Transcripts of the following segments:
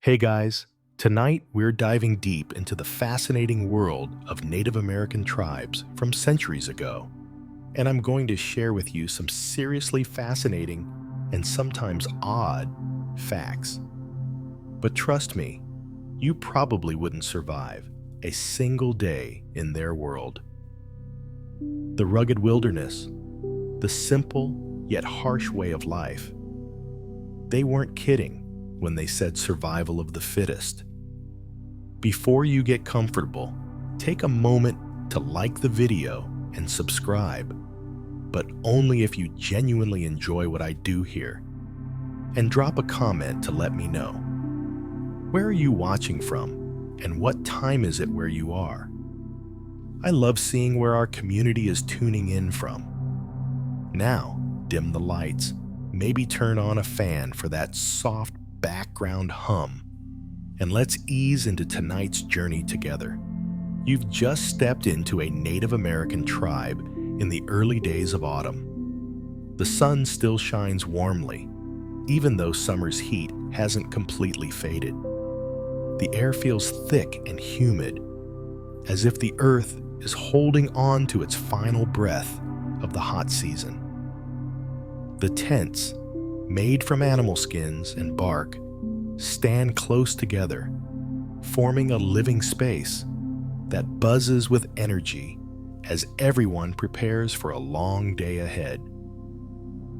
Hey guys, tonight we're diving deep into the fascinating world of Native American tribes from centuries ago. And I'm going to share with you some seriously fascinating and sometimes odd facts. But trust me, you probably wouldn't survive a single day in their world. The rugged wilderness, the simple yet harsh way of life. They weren't kidding when they said survival of the fittest. Before you get comfortable, take a moment to like the video and subscribe, but only if you genuinely enjoy what I do here. And drop a comment to let me know. Where are you watching from, and what time is it where you are? I love seeing where our community is tuning in from. Now, dim the lights, maybe turn on a fan for that soft background hum, and let's ease into tonight's journey together. You've just stepped into a Native American tribe in the early days of autumn. The sun still shines warmly, even though summer's heat hasn't completely faded. The air feels thick and humid, as if the earth is holding on to its final breath of the hot season. The tents, made from animal skins and bark, stand close together, forming a living space that buzzes with energy as everyone prepares for a long day ahead.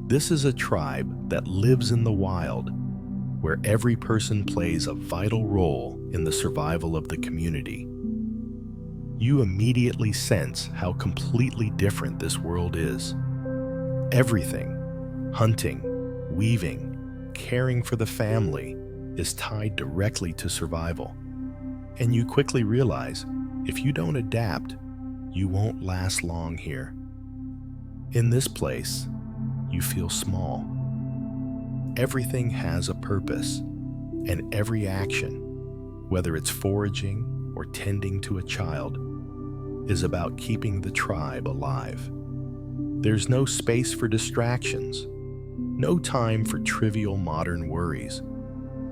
This is a tribe that lives in the wild, where every person plays a vital role in the survival of the community. You immediately sense how completely different this world is. Everything, hunting, weaving, caring for the family, is tied directly to survival. And you quickly realize, if you don't adapt, you won't last long here. In this place, you feel small. Everything has a purpose, and every action, whether it's foraging or tending to a child, is about keeping the tribe alive. There's no space for distractions, no time for trivial modern worries.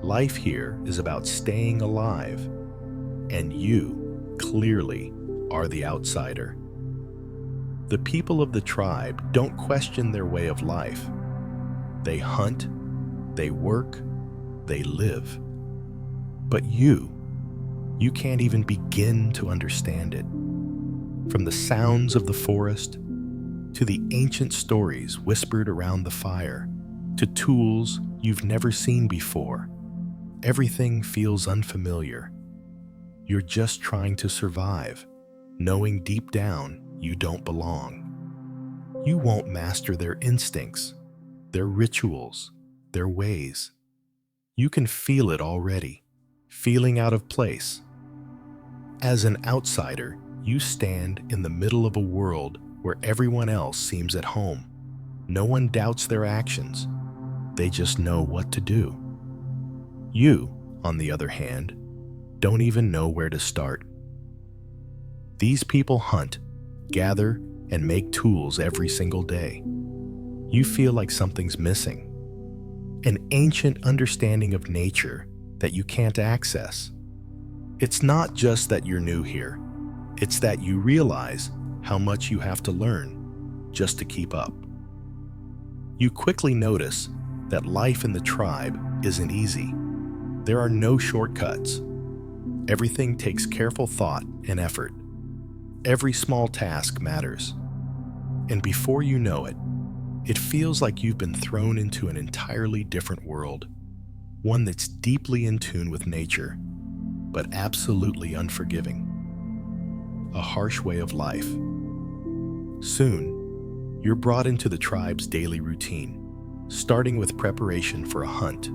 Life here is about staying alive, and you, clearly, are the outsider. The people of the tribe don't question their way of life. They hunt, they work, they live. But you can't even begin to understand it. From the sounds of the forest, to the ancient stories whispered around the fire, to tools you've never seen before, everything feels unfamiliar. You're just trying to survive, knowing deep down you don't belong. You won't master their instincts, their rituals, their ways. You can feel it already, feeling out of place. As an outsider, you stand in the middle of a world where everyone else seems at home. No one doubts their actions. They just know what to do. You, on the other hand, don't even know where to start. These people hunt, gather, and make tools every single day. You feel like something's missing. An ancient understanding of nature that you can't access. It's not just that you're new here. It's that you realize how much you have to learn just to keep up. You quickly notice that life in the tribe isn't easy. There are no shortcuts. Everything takes careful thought and effort. Every small task matters. And before you know it, it feels like you've been thrown into an entirely different world, one that's deeply in tune with nature, but absolutely unforgiving. A harsh way of life. Soon, you're brought into the tribe's daily routine, starting with preparation for a hunt.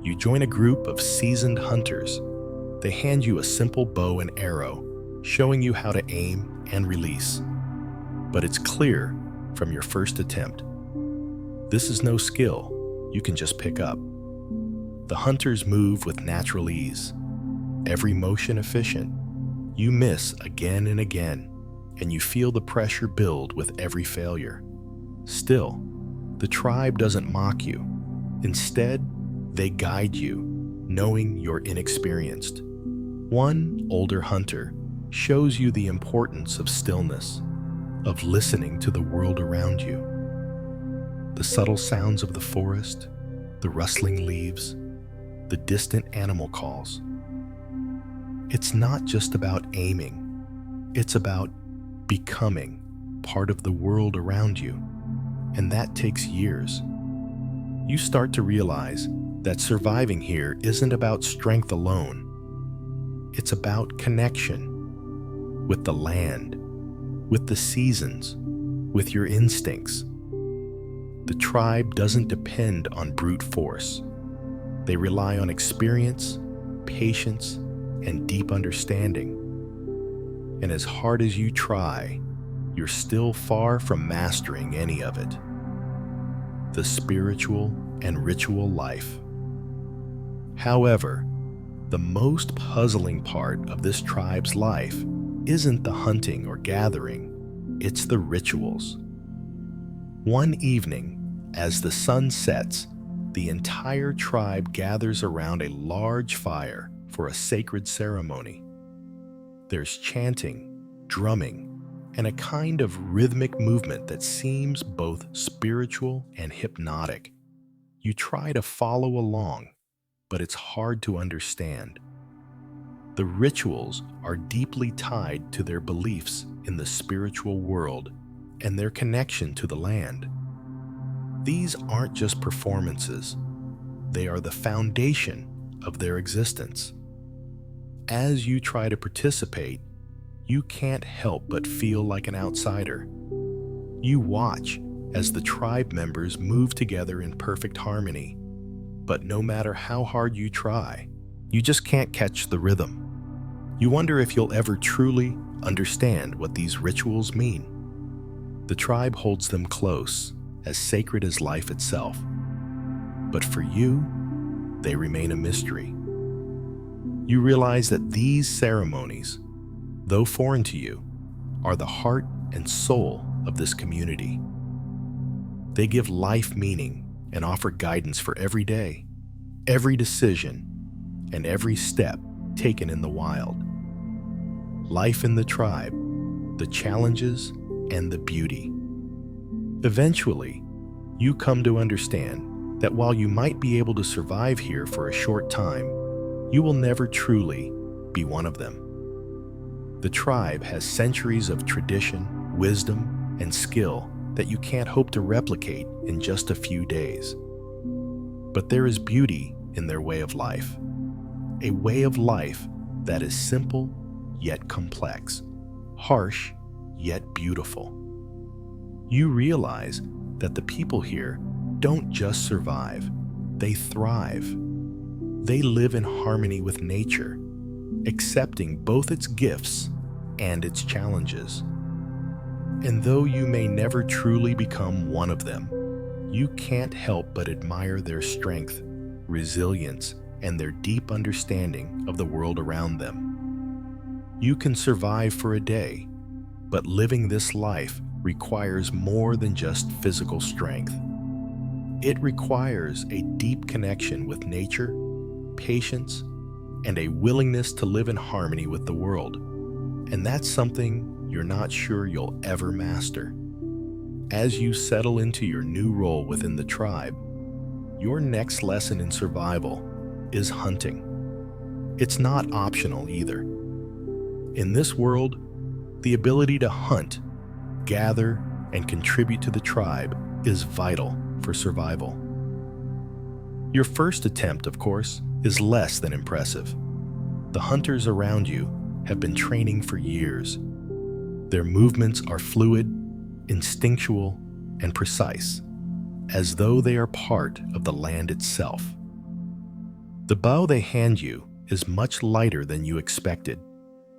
You join a group of seasoned hunters. They hand you a simple bow and arrow, showing you how to aim and release. But it's clear from your first attempt. This is no skill you can just pick up. The hunters move with natural ease, every motion efficient. You miss again and again, and you feel the pressure build with every failure. Still, the tribe doesn't mock you. Instead, they guide you, knowing you're inexperienced. One older hunter shows you the importance of stillness, of listening to the world around you. The subtle sounds of the forest, the rustling leaves, the distant animal calls. It's not just about aiming, it's about becoming part of the world around you, and that takes years. You start to realize that surviving here isn't about strength alone. It's about connection with the land, with the seasons, with your instincts. The tribe doesn't depend on brute force. They rely on experience, patience, and deep understanding. And as hard as you try, you're still far from mastering any of it. The spiritual and ritual life. However, the most puzzling part of this tribe's life isn't the hunting or gathering, it's the rituals. One evening, as the sun sets, the entire tribe gathers around a large fire for a sacred ceremony. There's chanting, drumming, and a kind of rhythmic movement that seems both spiritual and hypnotic. You try to follow along, but it's hard to understand. The rituals are deeply tied to their beliefs in the spiritual world and their connection to the land. These aren't just performances, they are the foundation of their existence. As you try to participate, you can't help but feel like an outsider. You watch as the tribe members move together in perfect harmony, but no matter how hard you try, you just can't catch the rhythm. You wonder if you'll ever truly understand what these rituals mean. The tribe holds them close, as sacred as life itself. But for you, they remain a mystery. You realize that these ceremonies, though foreign to you, are the heart and soul of this community. They give life meaning and offer guidance for every day, every decision, and every step taken in the wild. Life in the tribe, the challenges, and the beauty. Eventually, you come to understand that while you might be able to survive here for a short time, you will never truly be one of them. The tribe has centuries of tradition, wisdom, and skill that you can't hope to replicate in just a few days. But there is beauty in their way of life, a way of life that is simple yet complex, harsh yet beautiful. You realize that the people here don't just survive, they thrive. They live in harmony with nature, accepting both its gifts and its challenges. And though you may never truly become one of them, you can't help but admire their strength, resilience, and their deep understanding of the world around them. You can survive for a day, but living this life requires more than just physical strength. It requires a deep connection with nature, patience, and a willingness to live in harmony with the world. And that's something you're not sure you'll ever master. As you settle into your new role within the tribe, your next lesson in survival is hunting. It's not optional either. In this world, the ability to hunt, gather, and contribute to the tribe is vital for survival. Your first attempt, of course, is less than impressive. The hunters around you have been training for years. Their movements are fluid, instinctual, and precise, as though they are part of the land itself. The bow they hand you is much lighter than you expected,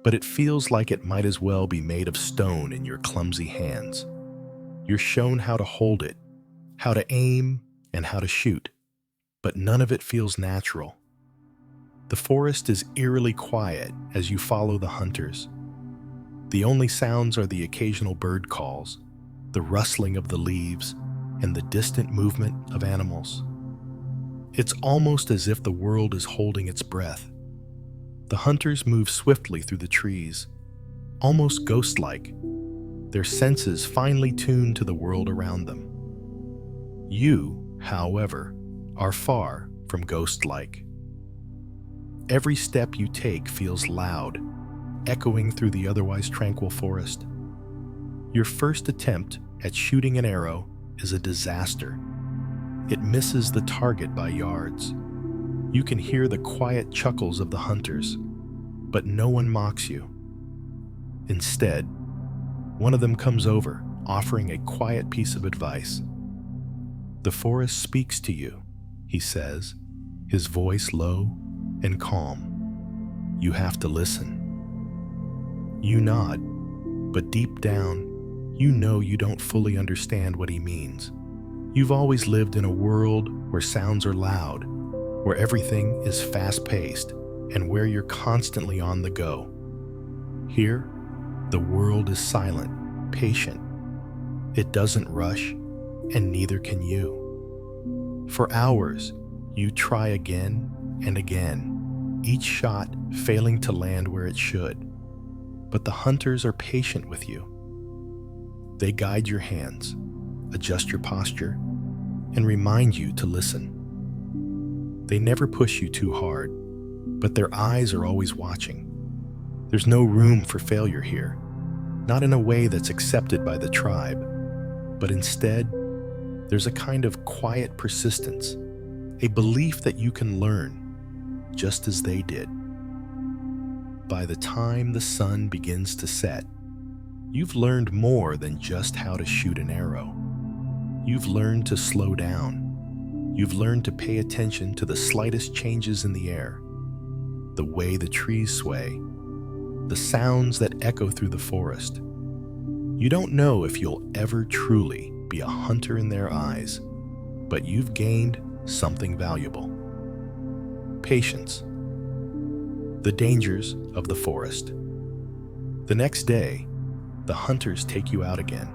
but it feels like it might as well be made of stone in your clumsy hands. You're shown how to hold it, how to aim, and how to shoot, but none of it feels natural. The forest is eerily quiet as you follow the hunters. The only sounds are the occasional bird calls, the rustling of the leaves, and the distant movement of animals. It's almost as if the world is holding its breath. The hunters move swiftly through the trees, almost ghost-like, their senses finely tuned to the world around them. You, however, are far from ghost-like. Every step you take feels loud, echoing through the otherwise tranquil forest. Your first attempt at shooting an arrow is a disaster. It misses the target by yards. You can hear the quiet chuckles of the hunters, but no one mocks you. Instead, one of them comes over, offering a quiet piece of advice. "The forest speaks to you," he says, his voice low and calm. "You have to listen." You nod, but deep down, you know you don't fully understand what he means. You've always lived in a world where sounds are loud, where everything is fast-paced, and where you're constantly on the go. Here, the world is silent, patient. It doesn't rush, and neither can you. For hours, you try again and again, each shot failing to land where it should. But the hunters are patient with you. They guide your hands, adjust your posture, and remind you to listen. They never push you too hard, but their eyes are always watching. There's no room for failure here, not in a way that's accepted by the tribe, but instead, there's a kind of quiet persistence, a belief that you can learn, just as they did. By the time the sun begins to set, you've learned more than just how to shoot an arrow. You've learned to slow down. You've learned to pay attention to the slightest changes in the air, the way the trees sway, the sounds that echo through the forest. You don't know if you'll ever truly be a hunter in their eyes, but you've gained something valuable. Patience. The dangers of the forest. The next day, the hunters take you out again.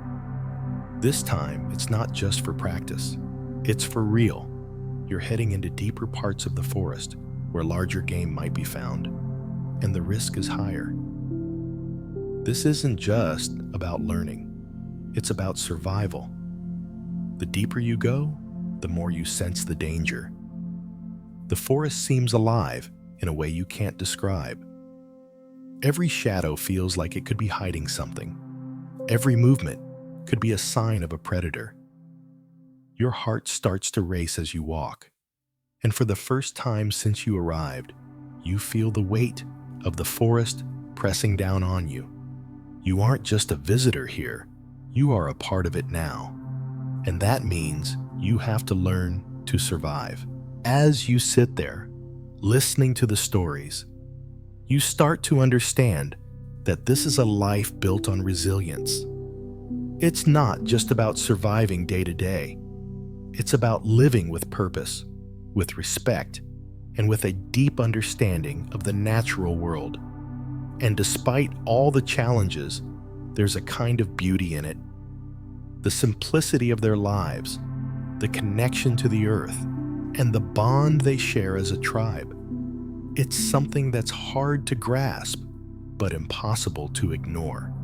This time, it's not just for practice. It's for real. You're heading into deeper parts of the forest where larger game might be found, and the risk is higher. This isn't just about learning. It's about survival. The deeper you go, the more you sense the danger. The forest seems alive in a way you can't describe. Every shadow feels like it could be hiding something. Every movement could be a sign of a predator. Your heart starts to race as you walk, and for the first time since you arrived, you feel the weight of the forest pressing down on you. You aren't just a visitor here, you are a part of it now. And that means you have to learn to survive. As you sit there, listening to the stories, you start to understand that this is a life built on resilience. It's not just about surviving day to day. It's about living with purpose, with respect, and with a deep understanding of the natural world. And despite all the challenges, there's a kind of beauty in it. The simplicity of their lives, the connection to the earth, and the bond they share as a tribe. It's something that's hard to grasp, but impossible to ignore.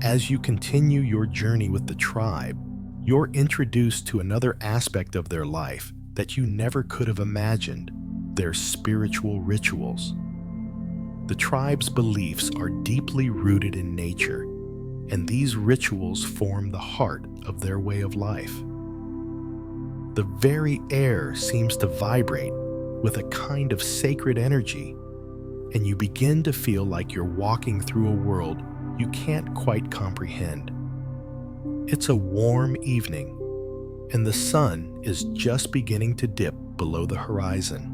As you continue your journey with the tribe, you're introduced to another aspect of their life that you never could have imagined: their spiritual rituals. The tribe's beliefs are deeply rooted in nature, and these rituals form the heart of their way of life. The very air seems to vibrate with a kind of sacred energy, and you begin to feel like you're walking through a world you can't quite comprehend. It's a warm evening, and the sun is just beginning to dip below the horizon.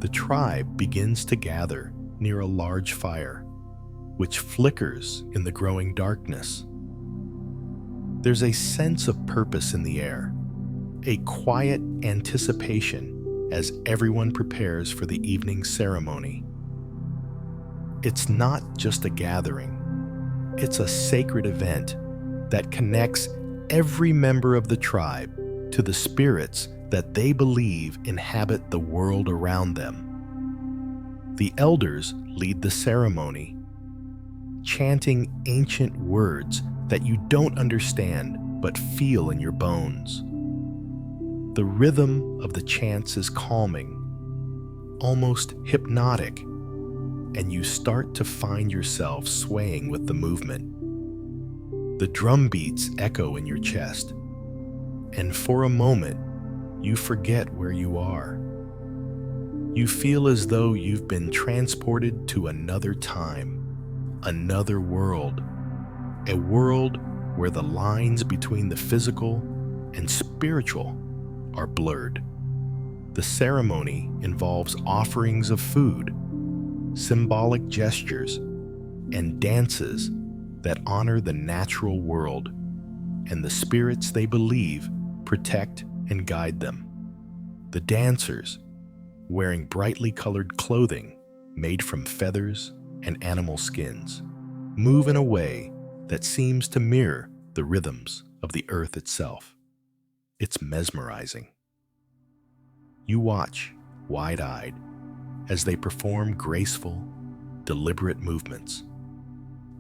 The tribe begins to gather near a large fire, which flickers in the growing darkness. There's a sense of purpose in the air, a quiet anticipation as everyone prepares for the evening ceremony. It's not just a gathering, it's a sacred event that connects every member of the tribe to the spirits that they believe inhabit the world around them. The elders lead the ceremony, chanting ancient words that you don't understand but feel in your bones. The rhythm of the chants is calming, almost hypnotic, and you start to find yourself swaying with the movement. The drum beats echo in your chest, and for a moment, you forget where you are. You feel as though you've been transported to another time, another world, a world where the lines between the physical and spiritual are blurred. The ceremony involves offerings of food, symbolic gestures, and dances that honor the natural world and the spirits they believe protect and guide them. The dancers, wearing brightly colored clothing made from feathers and animal skins, move in a way that seems to mirror the rhythms of the earth itself. It's mesmerizing. You watch, wide-eyed, as they perform graceful, deliberate movements.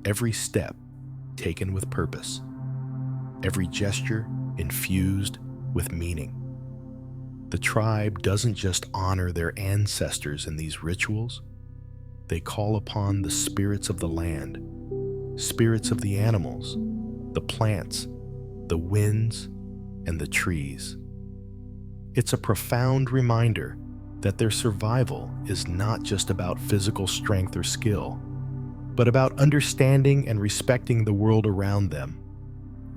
Every step taken with purpose, every gesture infused with meaning. The tribe doesn't just honor their ancestors in these rituals, they call upon the spirits of the land, spirits of the animals, the plants, the winds, and the trees. It's a profound reminder that their survival is not just about physical strength or skill, but about understanding and respecting the world around them.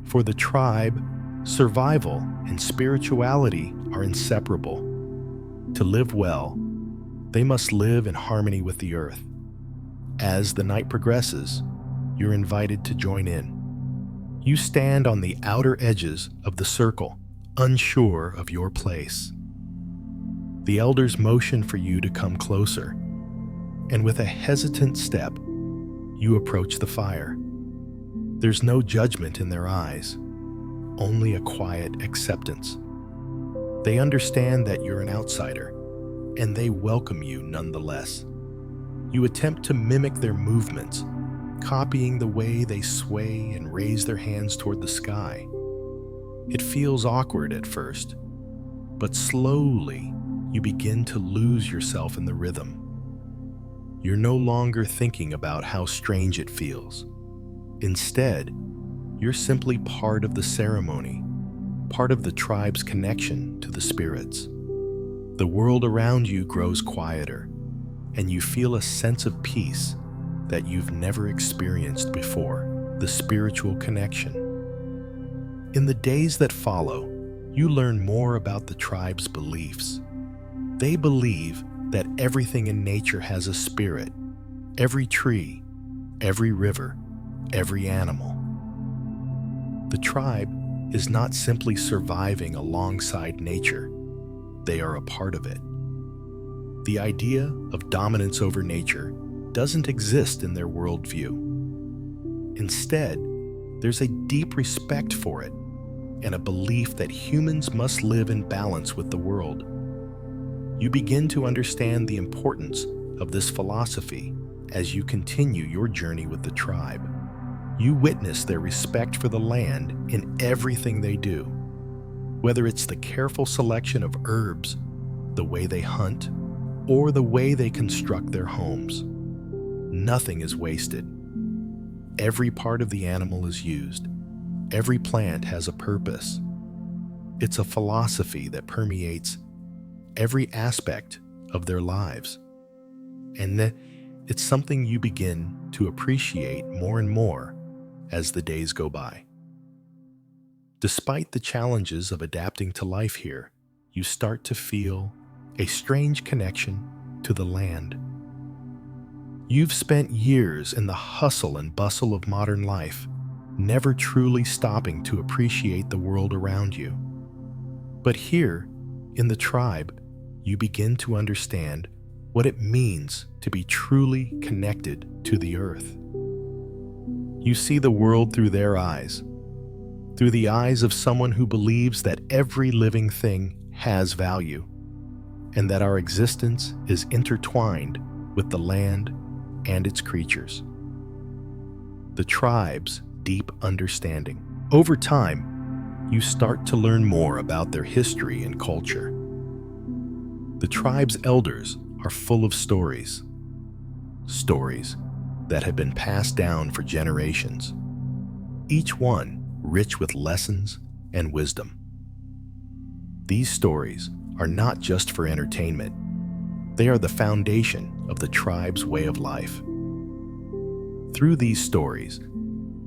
For the tribe, survival and spirituality are inseparable. To live well, they must live in harmony with the earth. As the night progresses, you're invited to join in. You stand on the outer edges of the circle, unsure of your place. The elders motion for you to come closer, and with a hesitant step, you approach the fire. There's no judgment in their eyes, only a quiet acceptance. They understand that you're an outsider, and they welcome you nonetheless. You attempt to mimic their movements, copying the way they sway and raise their hands toward the sky. It feels awkward at first, but slowly you begin to lose yourself in the rhythm. You're no longer thinking about how strange it feels. Instead, you're simply part of the ceremony, part of the tribe's connection to the spirits. The world around you grows quieter, and you feel a sense of peace that you've never experienced before, the spiritual connection. In the days that follow, you learn more about the tribe's beliefs. They believe that everything in nature has a spirit, every tree, every river, every animal. The tribe is not simply surviving alongside nature, they are a part of it. The idea of dominance over nature doesn't exist in their worldview. Instead, there's a deep respect for it and a belief that humans must live in balance with the world. You begin to understand the importance of this philosophy as you continue your journey with the tribe. You witness their respect for the land in everything they do. Whether it's the careful selection of herbs, the way they hunt, or the way they construct their homes, nothing is wasted. Every part of the animal is used. Every plant has a purpose. It's a philosophy that permeates every aspect of their lives. And it's something you begin to appreciate more and more as the days go by. Despite the challenges of adapting to life here, you start to feel a strange connection to the land. You've spent years in the hustle and bustle of modern life, never truly stopping to appreciate the world around you. But here, in the tribe, you begin to understand what it means to be truly connected to the earth. You see the world through their eyes, through the eyes of someone who believes that every living thing has value, and that our existence is intertwined with the land and its creatures. The tribe's deep understanding. Over time, you start to learn more about their history and culture. The tribe's elders are full of stories that have been passed down for generations, each one rich with lessons and wisdom. These stories are not just for entertainment. They are the foundation of the tribe's way of life. Through these stories,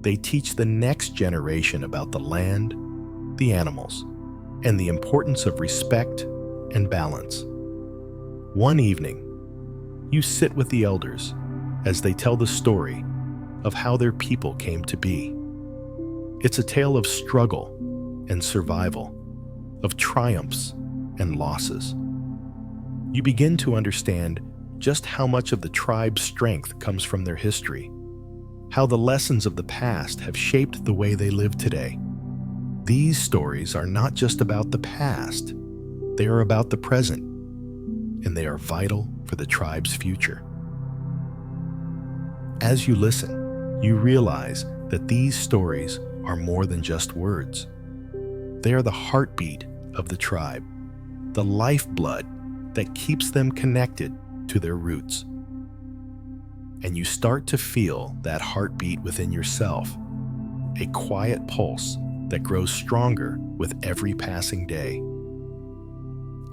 they teach the next generation about the land, the animals, and the importance of respect and balance. One evening, you sit with the elders as they tell the story of how their people came to be. It's a tale of struggle and survival, of triumphs and losses. You begin to understand just how much of the tribe's strength comes from their history, how the lessons of the past have shaped the way they live today. These stories are not just about the past, they are about the present, and they are vital for the tribe's future. As you listen, you realize that these stories are more than just words. They are the heartbeat of the tribe, the lifeblood that keeps them connected to their roots. And you start to feel that heartbeat within yourself, a quiet pulse that grows stronger with every passing day.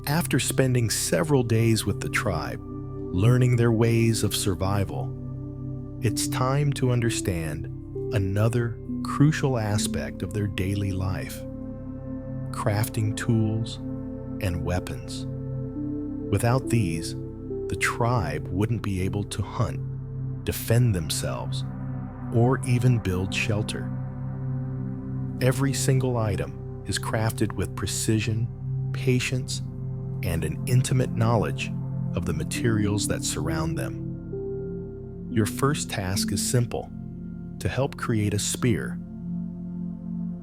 After spending several days with the tribe, learning their ways of survival, it's time to understand another crucial aspect of their daily life: crafting tools and weapons. Without these, the tribe wouldn't be able to hunt, defend themselves, or even build shelter. Every single item is crafted with precision, patience, and an intimate knowledge of the materials that surround them. Your first task is simple: to help create a spear.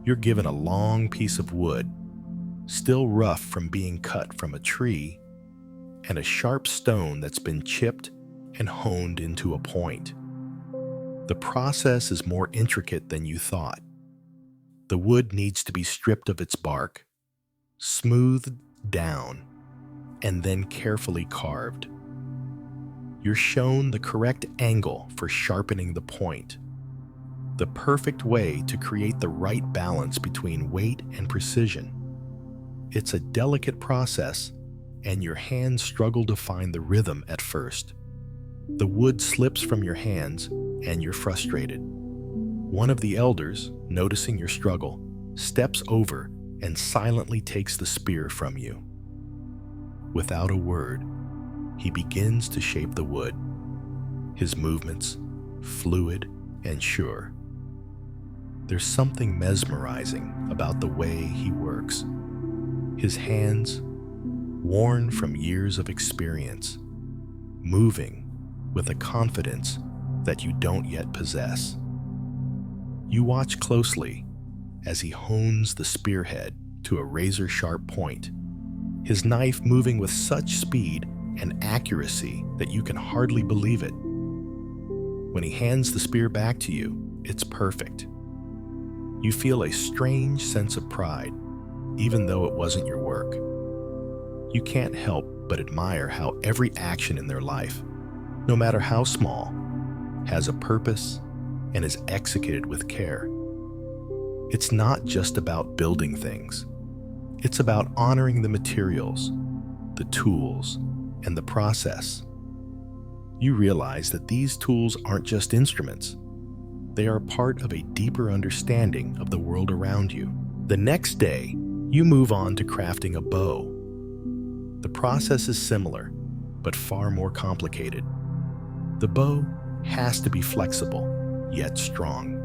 You're given a long piece of wood, still rough from being cut from a tree, and a sharp stone that's been chipped and honed into a point. The process is more intricate than you thought. The wood needs to be stripped of its bark, smoothed down, and then carefully carved. You're shown the correct angle for sharpening the point, the perfect way to create the right balance between weight and precision. It's a delicate process, and your hands struggle to find the rhythm at first. The wood slips from your hands, and you're frustrated. One of the elders, noticing your struggle, steps over and silently takes the spear from you. Without a word, he begins to shape the wood, his movements fluid and sure. There's something mesmerizing about the way he works. His hands, worn from years of experience, moving with a confidence that you don't yet possess. You watch closely as he hones the spearhead to a razor-sharp point, his knife moving with such speed and accuracy that you can hardly believe it. When he hands the spear back to you, it's perfect. You feel a strange sense of pride, even though it wasn't your work. You can't help but admire how every action in their life, no matter how small, has a purpose and is executed with care. It's not just about building things. It's about honoring the materials, the tools, and the process. You realize that these tools aren't just instruments. They are part of a deeper understanding of the world around you. The next day, you move on to crafting a bow. The process is similar, but far more complicated. The bow has to be flexible, yet strong.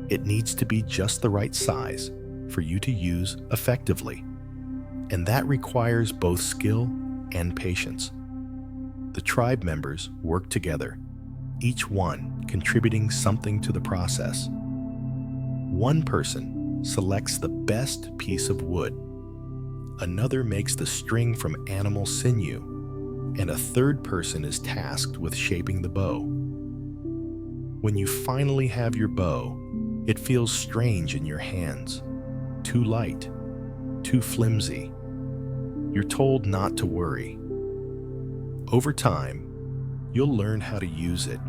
It needs to be just the right size for you to use effectively, and that requires both skill and patience. The tribe members work together, each one contributing something to the process. One person selects the best piece of wood, another makes the string from animal sinew, and a third person is tasked with shaping the bow. When you finally have your bow, it feels strange in your hands, too light, too flimsy. You're told not to worry. Over time, you'll learn how to use it,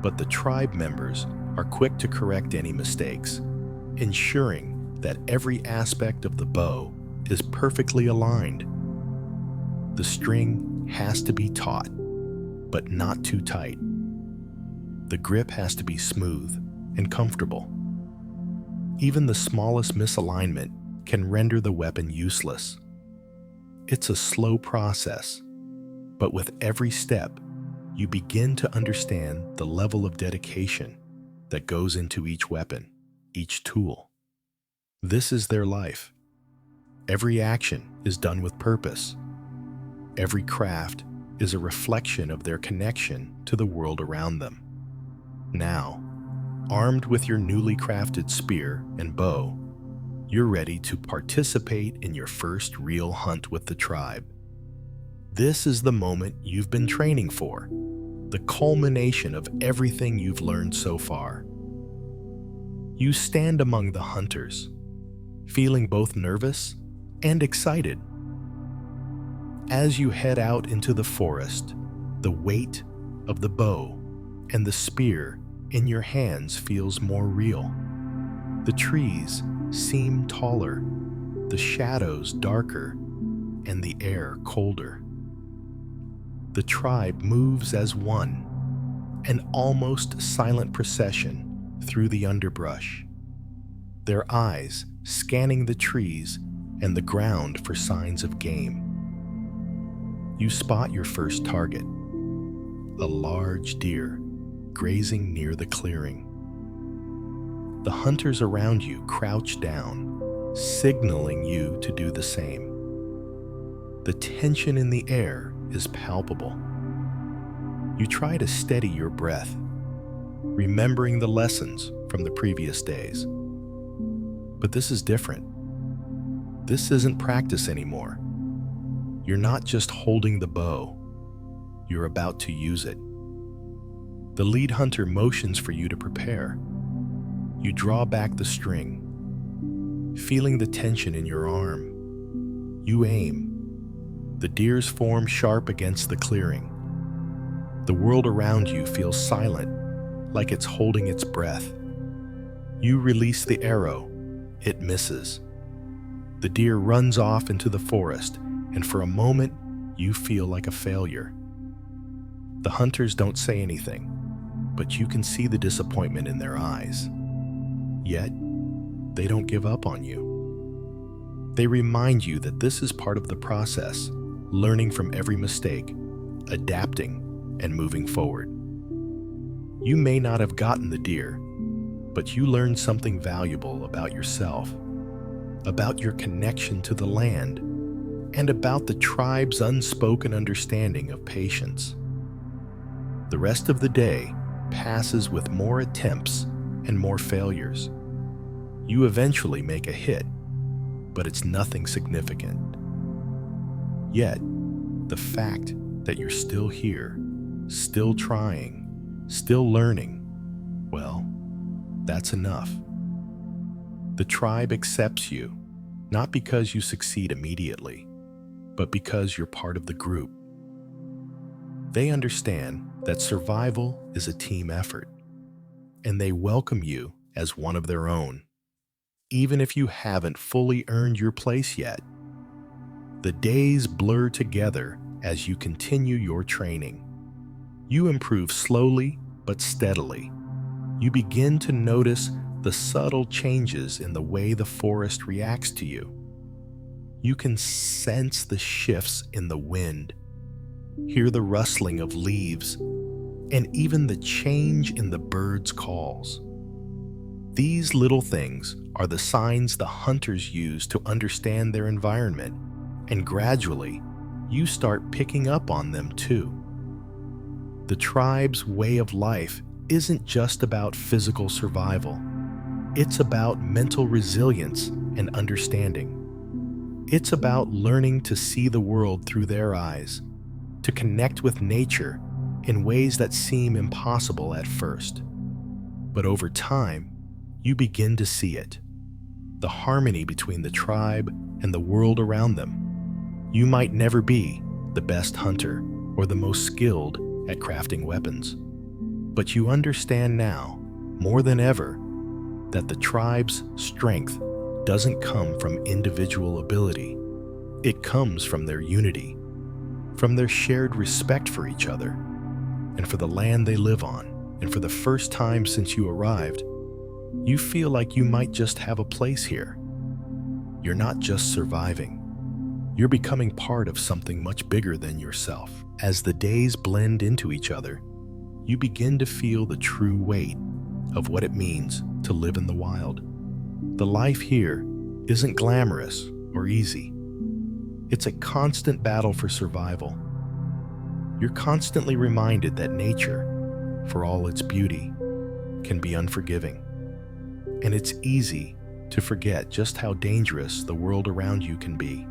but the tribe members are quick to correct any mistakes, ensuring that every aspect of the bow is perfectly aligned. The string has to be taut, but not too tight. The grip has to be smooth and comfortable. Even the smallest misalignment can render the weapon useless. It's a slow process, but with every step, you begin to understand the level of dedication that goes into each weapon, each tool. This is their life. Every action is done with purpose. Every craft is a reflection of their connection to the world around them. Now, armed with your newly crafted spear and bow, you're ready to participate in your first real hunt with the tribe. This is the moment you've been training for, the culmination of everything you've learned so far. You stand among the hunters, feeling both nervous and excited. As you head out into the forest, the weight of the bow and the spear in your hands feels more real. The trees seem taller, the shadows darker, and the air colder. The tribe moves as one, an almost silent procession through the underbrush, their eyes scanning the trees and the ground for signs of game. You spot your first target, a large deer grazing near the clearing. The hunters around you crouch down, signaling you to do the same. The tension in the air is palpable. You try to steady your breath, remembering the lessons from the previous days. But this is different. This isn't practice anymore. You're not just holding the bow, you're about to use it. The lead hunter motions for you to prepare. You draw back the string, feeling the tension in your arm. You aim. The deer's form sharp against the clearing. The world around you feels silent, like it's holding its breath. You release the arrow. It misses. The deer runs off into the forest, and for a moment, you feel like a failure. The hunters don't say anything, but you can see the disappointment in their eyes. Yet, they don't give up on you. They remind you that this is part of the process, learning from every mistake, adapting, and moving forward. You may not have gotten the deer, but you learned something valuable about yourself, about your connection to the land, and about the tribe's unspoken understanding of patience. The rest of the day passes with more attempts and more failures. You eventually make a hit, but it's nothing significant. Yet, the fact that you're still here, still trying, still learning, well, that's enough. The tribe accepts you, not because you succeed immediately, but because you're part of the group. They understand that survival is a team effort, and they welcome you as one of their own, even if you haven't fully earned your place yet. The days blur together as you continue your training. You improve slowly but steadily. You begin to notice the subtle changes in the way the forest reacts to you. You can sense the shifts in the wind, hear the rustling of leaves, and even the change in the birds' calls. These little things are the signs the hunters use to understand their environment, and gradually, you start picking up on them too. The tribe's way of life isn't just about physical survival. It's about mental resilience and understanding. It's about learning to see the world through their eyes, to connect with nature in ways that seem impossible at first. But over time, you begin to see it, the harmony between the tribe and the world around them. You might never be the best hunter or the most skilled at crafting weapons, but you understand now, more than ever, that the tribe's strength doesn't come from individual ability. It comes from their unity, from their shared respect for each other, and for the land they live on. And for the first time since you arrived, you feel like you might just have a place here. You're not just surviving. You're becoming part of something much bigger than yourself. As the days blend into each other, you begin to feel the true weight of what it means to live in the wild. The life here isn't glamorous or easy. It's a constant battle for survival. You're constantly reminded that nature, for all its beauty, can be unforgiving. And it's easy to forget just how dangerous the world around you can be.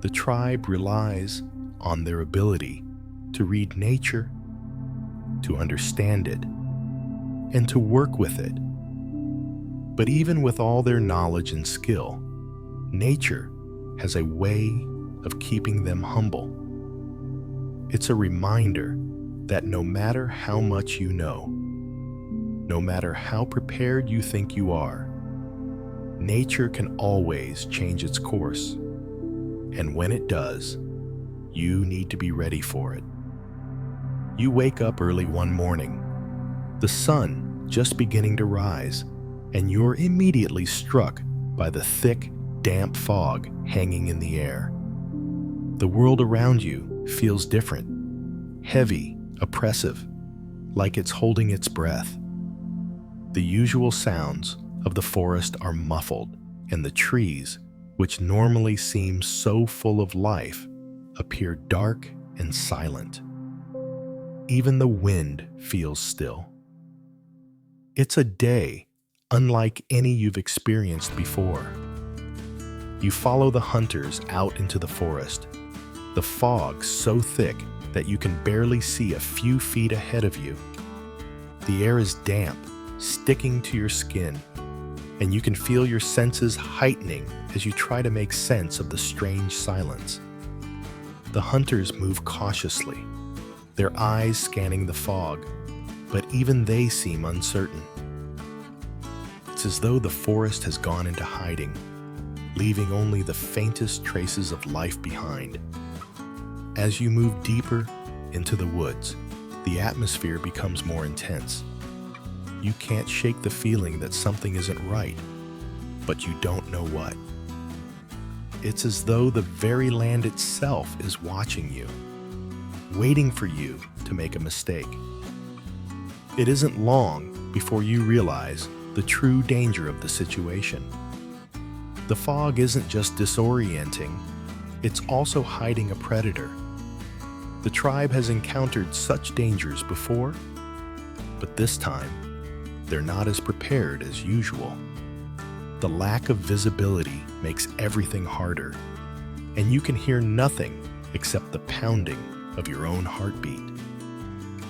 The tribe relies on their ability to read nature, to understand it, and to work with it. But even with all their knowledge and skill, nature has a way of keeping them humble. It's a reminder that no matter how much you know, no matter how prepared you think you are, nature can always change its course. And when it does, you need to be ready for it. You wake up early one morning, the sun just beginning to rise, and you're immediately struck by the thick, damp fog hanging in the air. The world around you feels different, heavy, oppressive, like it's holding its breath. The usual sounds of the forest are muffled, and the trees, which normally seem so full of life, appear dark and silent. Even the wind feels still. It's a day unlike any you've experienced before. You follow the hunters out into the forest, the fog so thick that you can barely see a few feet ahead of you. The air is damp, sticking to your skin, and you can feel your senses heightening as you try to make sense of the strange silence. The hunters move cautiously, their eyes scanning the fog, but even they seem uncertain. It's as though the forest has gone into hiding, leaving only the faintest traces of life behind. As you move deeper into the woods, the atmosphere becomes more intense. You can't shake the feeling that something isn't right, but you don't know what. It's as though the very land itself is watching you, waiting for you to make a mistake. It isn't long before you realize the true danger of the situation. The fog isn't just disorienting, it's also hiding a predator. The tribe has encountered such dangers before, but this time, they're not as prepared as usual. The lack of visibility makes everything harder, and you can hear nothing except the pounding of your own heartbeat.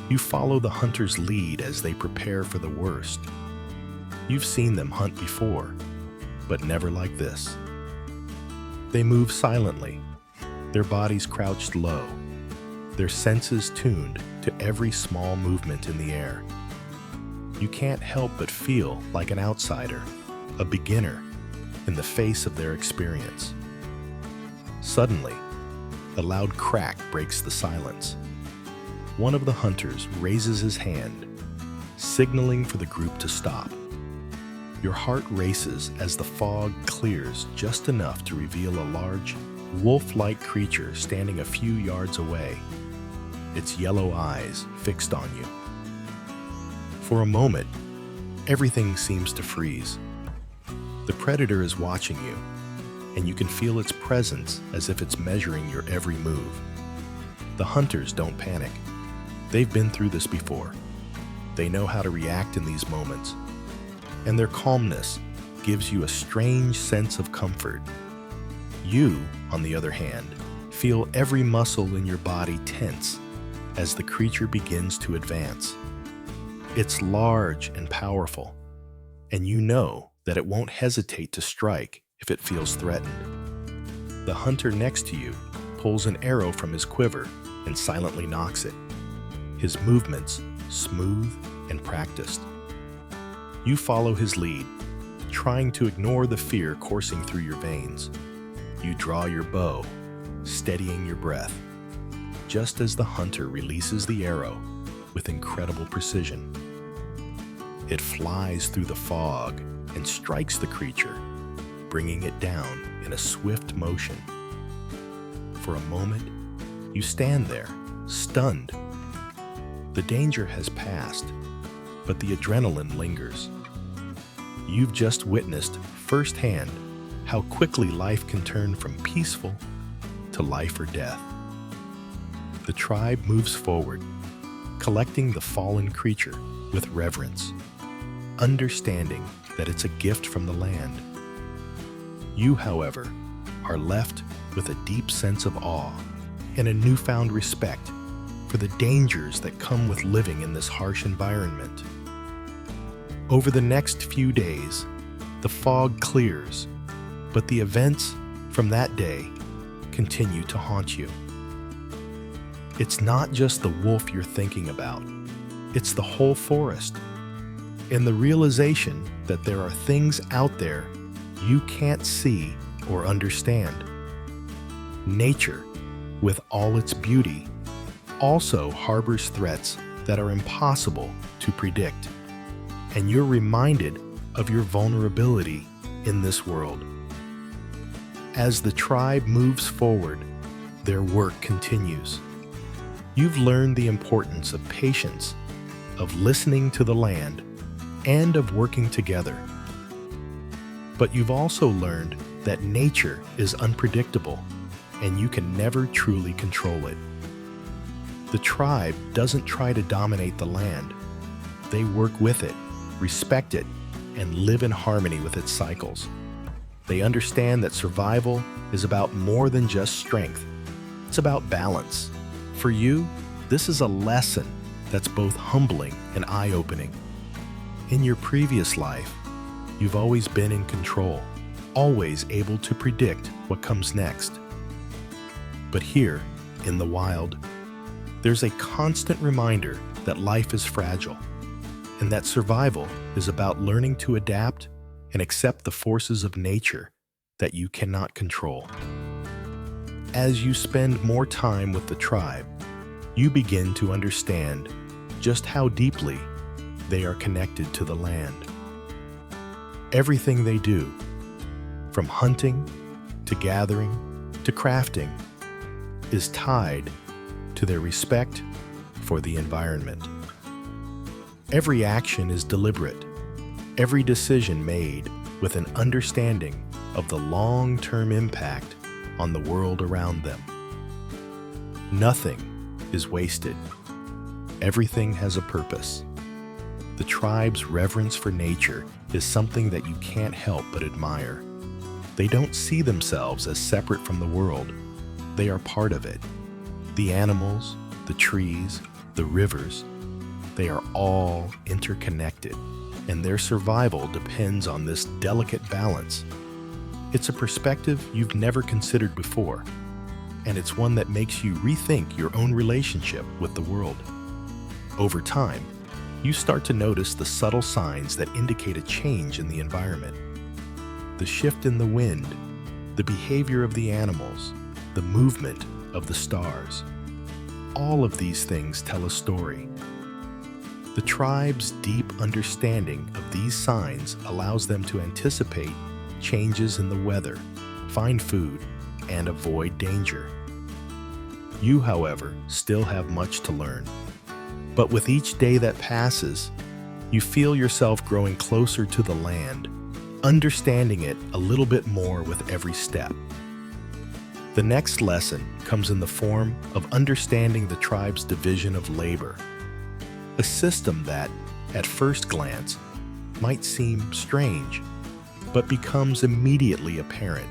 You follow the hunter's lead as they prepare for the worst. You've seen them hunt before, but never like this. They move silently, their bodies crouched low, their senses tuned to every small movement in the air. You can't help but feel like an outsider, a beginner, in the face of their experience. Suddenly, a loud crack breaks the silence. One of the hunters raises his hand, signaling for the group to stop. Your heart races as the fog clears just enough to reveal a large, wolf-like creature standing a few yards away, its yellow eyes fixed on you. For a moment, everything seems to freeze. The predator is watching you, and you can feel its presence as if it's measuring your every move. The hunters don't panic. They've been through this before. They know how to react in these moments, and their calmness gives you a strange sense of comfort. You, on the other hand, feel every muscle in your body tense as the creature begins to advance. It's large and powerful, and you know that it won't hesitate to strike if it feels threatened. The hunter next to you pulls an arrow from his quiver and silently nocks it, his movements smooth and practiced. You follow his lead, trying to ignore the fear coursing through your veins. You draw your bow, steadying your breath, just as the hunter releases the arrow with incredible precision. It flies through the fog and strikes the creature, bringing it down in a swift motion. For a moment, you stand there, stunned. The danger has passed, but the adrenaline lingers. You've just witnessed firsthand how quickly life can turn from peaceful to life or death. The tribe moves forward, collecting the fallen creature with reverence, understanding that it's a gift from the land. You, however, are left with a deep sense of awe and a newfound respect for the dangers that come with living in this harsh environment. Over the next few days, the fog clears, but the events from that day continue to haunt you. It's not just the wolf you're thinking about, it's the whole forest, and the realization that there are things out there you can't see or understand. Nature, with all its beauty, also harbors threats that are impossible to predict, and you're reminded of your vulnerability in this world. As the tribe moves forward, their work continues. You've learned the importance of patience, of listening to the land, and of working together. But you've also learned that nature is unpredictable, and you can never truly control it. The tribe doesn't try to dominate the land. They work with it, respect it, and live in harmony with its cycles. They understand that survival is about more than just strength. It's about balance. For you, this is a lesson that's both humbling and eye-opening. In your previous life, you've always been in control, always able to predict what comes next. But here, in the wild, there's a constant reminder that life is fragile, and that survival is about learning to adapt and accept the forces of nature that you cannot control. As you spend more time with the tribe, you begin to understand just how deeply they are connected to the land. Everything they do, from hunting to gathering to crafting, is tied to their respect for the environment. Every action is deliberate, every decision made with an understanding of the long-term impact on the world around them. Nothing is wasted. Everything has a purpose. The tribe's reverence for nature is something that you can't help but admire. They don't see themselves as separate from the world. They are part of it. The animals, the trees, the rivers, they are all interconnected, and their survival depends on this delicate balance. It's a perspective you've never considered before, and it's one that makes you rethink your own relationship with the world. Over time, you start to notice the subtle signs that indicate a change in the environment. The shift in the wind, the behavior of the animals, the movement of the stars. All of these things tell a story. The tribe's deep understanding of these signs allows them to anticipate changes in the weather, find food, and avoid danger. You, however, still have much to learn. But with each day that passes, you feel yourself growing closer to the land, understanding it a little bit more with every step. The next lesson comes in the form of understanding the tribe's division of labor, a system that, at first glance, might seem strange, but becomes immediately apparent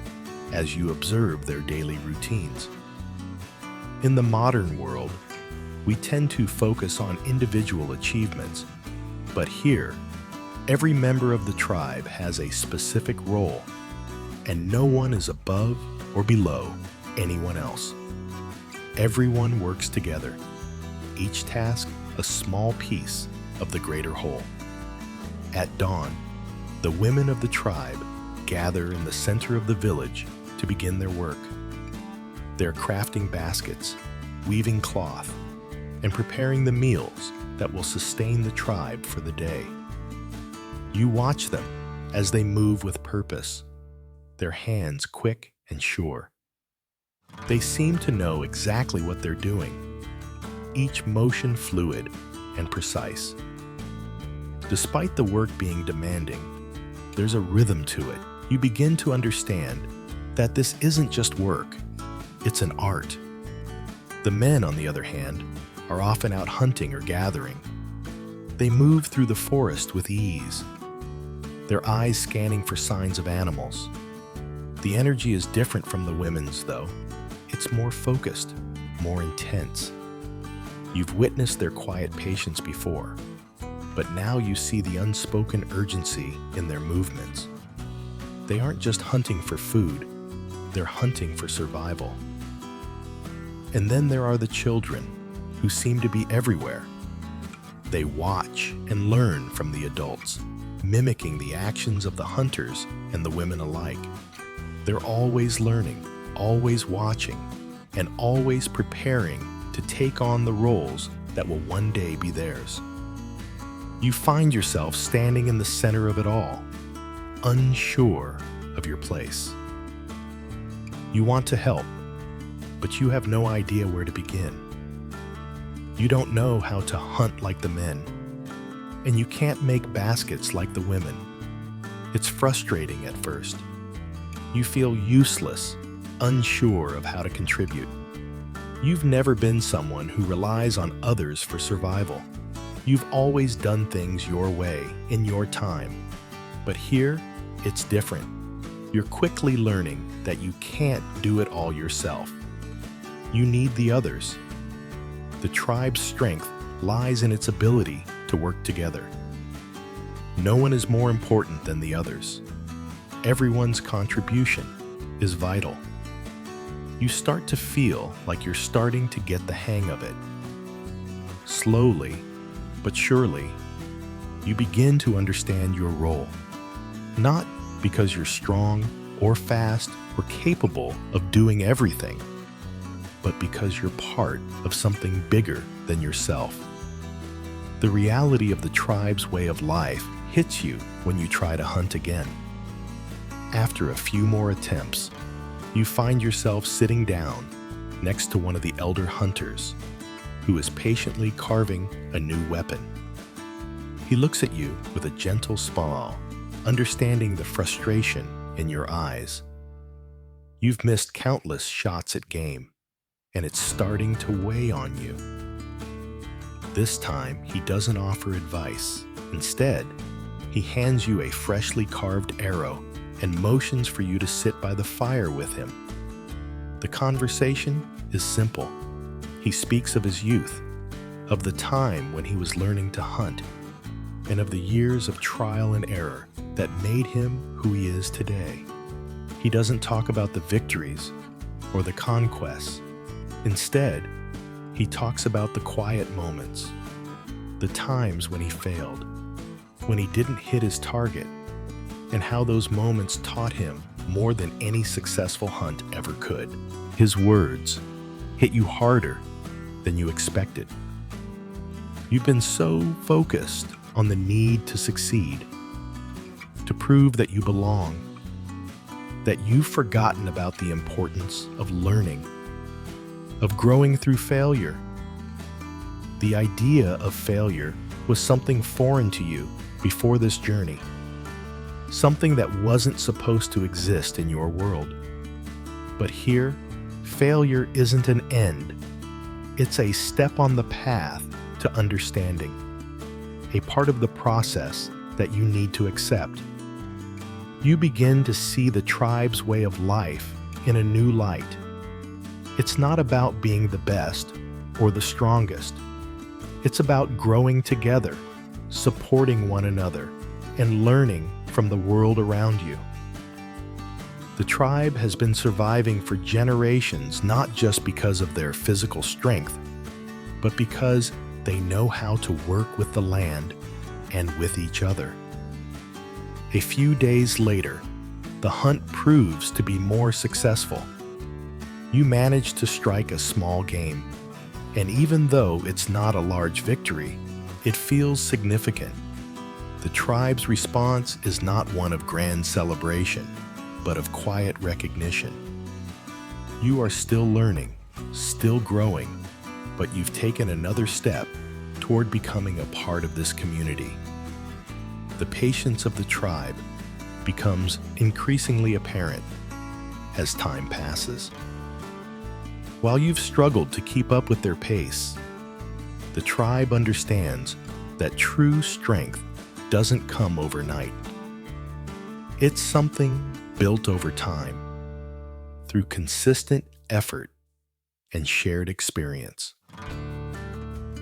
as you observe their daily routines. In the modern world, we tend to focus on individual achievements, but here, every member of the tribe has a specific role, and no one is above or below anyone else. Everyone works together, each task a small piece of the greater whole. At dawn, the women of the tribe gather in the center of the village to begin their work. They're crafting baskets, weaving cloth, and preparing the meals that will sustain the tribe for the day. You watch them as they move with purpose, their hands quick and sure. They seem to know exactly what they're doing, each motion fluid and precise. Despite the work being demanding, there's a rhythm to it. You begin to understand that this isn't just work, it's an art. The men, on the other hand, are often out hunting or gathering. They move through the forest with ease, their eyes scanning for signs of animals. The energy is different from the women's, though. It's more focused, more intense. You've witnessed their quiet patience before, but now you see the unspoken urgency in their movements. They aren't just hunting for food, they're hunting for survival. And then there are the children, who seem to be everywhere. They watch and learn from the adults, mimicking the actions of the hunters and the women alike. They're always learning, always watching, and always preparing to take on the roles that will one day be theirs. You find yourself standing in the center of it all, unsure of your place. You want to help, but you have no idea where to begin. You don't know how to hunt like the men, and you can't make baskets like the women. It's frustrating at first. You feel useless, unsure of how to contribute. You've never been someone who relies on others for survival. You've always done things your way, in your time. But here, it's different. You're quickly learning that you can't do it all yourself. You need the others. The tribe's strength lies in its ability to work together. No one is more important than the others. Everyone's contribution is vital. You start to feel like you're starting to get the hang of it. Slowly, but surely, you begin to understand your role. Not because you're strong or fast or capable of doing everything, but because you're part of something bigger than yourself. The reality of the tribe's way of life hits you when you try to hunt again. After a few more attempts, you find yourself sitting down next to one of the elder hunters, who is patiently carving a new weapon. He looks at you with a gentle smile, understanding the frustration in your eyes. You've missed countless shots at game, and it's starting to weigh on you. This time, he doesn't offer advice. Instead, he hands you a freshly carved arrow and motions for you to sit by the fire with him. The conversation is simple. He speaks of his youth, of the time when he was learning to hunt, and of the years of trial and error that made him who he is today. He doesn't talk about the victories or the conquests. Instead, he talks about the quiet moments, the times when he failed, when he didn't hit his target, and how those moments taught him more than any successful hunt ever could. His words hit you harder than you expected. You've been so focused on the need to succeed, to prove that you belong, that you've forgotten about the importance of learning, of growing through failure. The idea of failure was something foreign to you before this journey, something that wasn't supposed to exist in your world. But here, failure isn't an end. It's a step on the path to understanding, a part of the process that you need to accept. You begin to see the tribe's way of life in a new light. It's not about being the best or the strongest. It's about growing together, supporting one another, and learning from the world around you. The tribe has been surviving for generations not just because of their physical strength, but because they know how to work with the land and with each other. A few days later, the hunt proves to be more successful. You manage to strike a small game, and even though it's not a large victory, it feels significant. The tribe's response is not one of grand celebration, but of quiet recognition. You are still learning, still growing, but you've taken another step toward becoming a part of this community. The patience of the tribe becomes increasingly apparent as time passes. While you've struggled to keep up with their pace, the tribe understands that true strength doesn't come overnight. It's something built over time, through consistent effort and shared experience.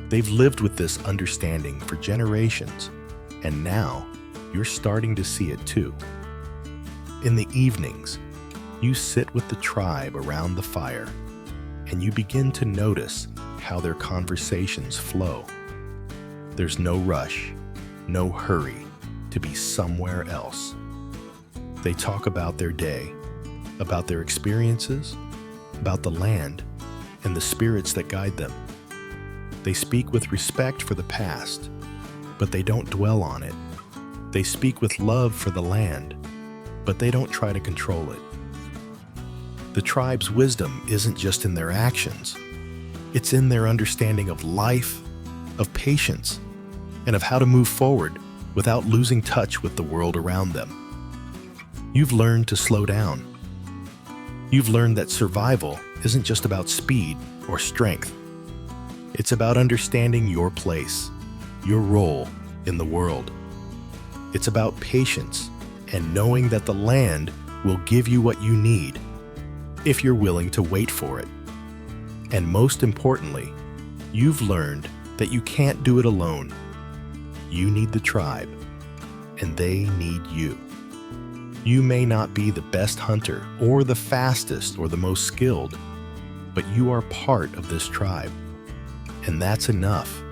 They've lived with this understanding for generations, and now you're starting to see it too. In the evenings, you sit with the tribe around the fire, and you begin to notice how their conversations flow. There's no rush, no hurry to be somewhere else. They talk about their day, about their experiences, about the land, and the spirits that guide them. They speak with respect for the past, but they don't dwell on it. They speak with love for the land, but they don't try to control it. The tribe's wisdom isn't just in their actions. It's in their understanding of life, of patience, and of how to move forward without losing touch with the world around them. You've learned to slow down. You've learned that survival isn't just about speed or strength. It's about understanding your place, your role in the world. It's about patience and knowing that the land will give you what you need if you're willing to wait for it. And most importantly, you've learned that you can't do it alone. You need the tribe, and they need you. You may not be the best hunter or the fastest or the most skilled, but you are part of this tribe, and that's enough.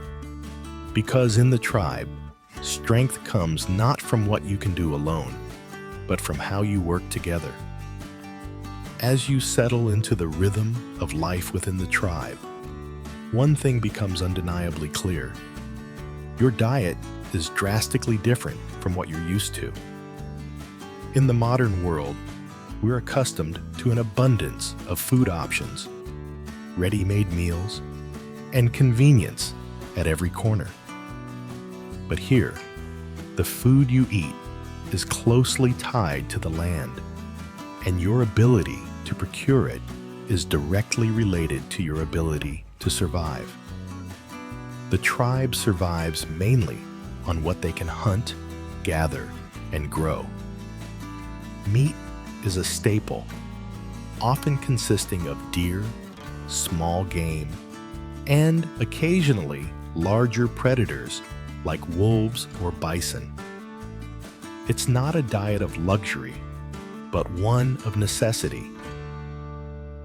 Because in the tribe, strength comes not from what you can do alone, but from how you work together. As you settle into the rhythm of life within the tribe, one thing becomes undeniably clear. Your diet is drastically different from what you're used to. In the modern world, we're accustomed to an abundance of food options, ready-made meals, and convenience at every corner. But here, the food you eat is closely tied to the land, and your ability to procure it is directly related to your ability to survive. The tribe survives mainly on what they can hunt, gather, and grow. Meat is a staple, often consisting of deer, small game, and occasionally larger predators like wolves or bison. It's not a diet of luxury, but one of necessity.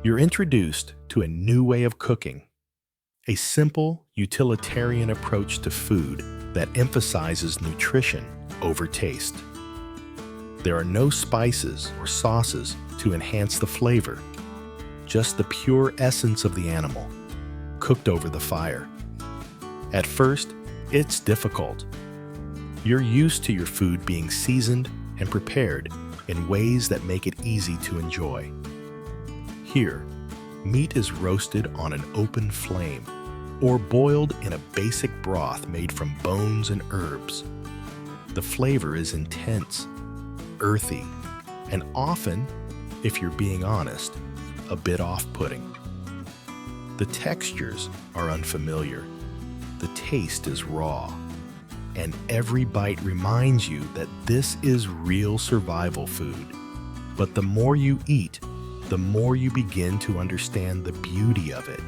You're introduced to a new way of cooking, a simple, utilitarian approach to food that emphasizes nutrition over taste. There are no spices or sauces to enhance the flavor, just the pure essence of the animal, cooked over the fire. At first, it's difficult. You're used to your food being seasoned and prepared in ways that make it easy to enjoy. Here, meat is roasted on an open flame or boiled in a basic broth made from bones and herbs. The flavor is intense, earthy, and often, if you're being honest, a bit off-putting. The textures are unfamiliar, the taste is raw, and every bite reminds you that this is real survival food. But the more you eat, the more you begin to understand the beauty of it.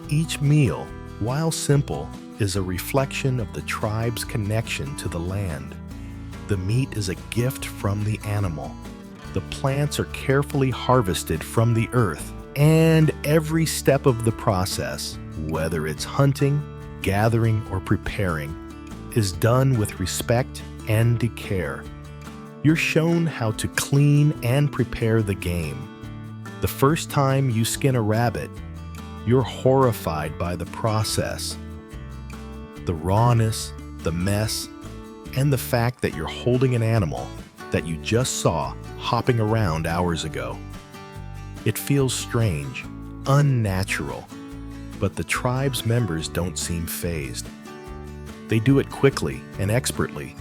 Each meal, while simple, is a reflection of the tribe's connection to the land. The meat is a gift from the animal. The plants are carefully harvested from the earth, and every step of the process, whether it's hunting, gathering, or preparing, is done with respect and care. You're shown how to clean and prepare the game. The first time you skin a rabbit, you're horrified by the process. The rawness, the mess, and the fact that you're holding an animal that you just saw hopping around hours ago. It feels strange, unnatural, but the tribe's members don't seem fazed. They do it quickly and expertly,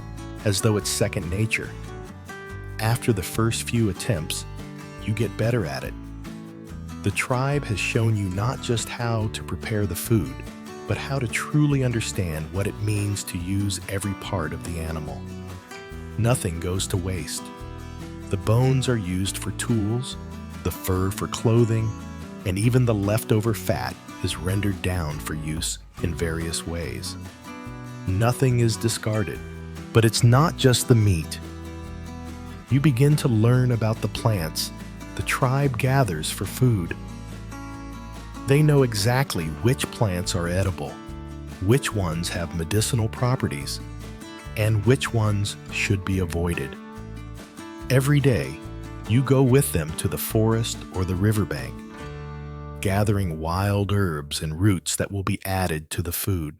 as though it's second nature. After the first few attempts, you get better at it. The tribe has shown you not just how to prepare the food, but how to truly understand what it means to use every part of the animal. Nothing goes to waste. The bones are used for tools, the fur for clothing, and even the leftover fat is rendered down for use in various ways. Nothing is discarded, but it's not just the meat. You begin to learn about the plants the tribe gathers for food. They know exactly which plants are edible, which ones have medicinal properties, and which ones should be avoided. Every day, you go with them to the forest or the riverbank, gathering wild herbs and roots that will be added to the food.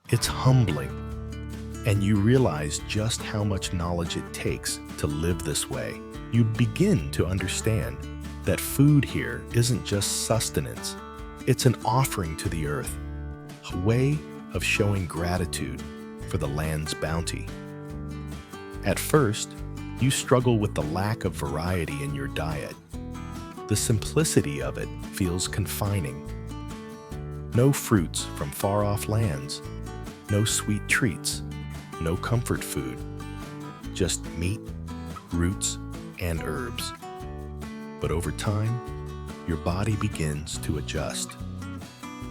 It's humbling, and you realize just how much knowledge it takes to live this way. You begin to understand that food here isn't just sustenance, it's an offering to the earth, a way of showing gratitude for the land's bounty. At first, you struggle with the lack of variety in your diet. The simplicity of it feels confining. No fruits from far-off lands, no sweet treats, no comfort food, just meat, roots, and herbs. But over time, your body begins to adjust.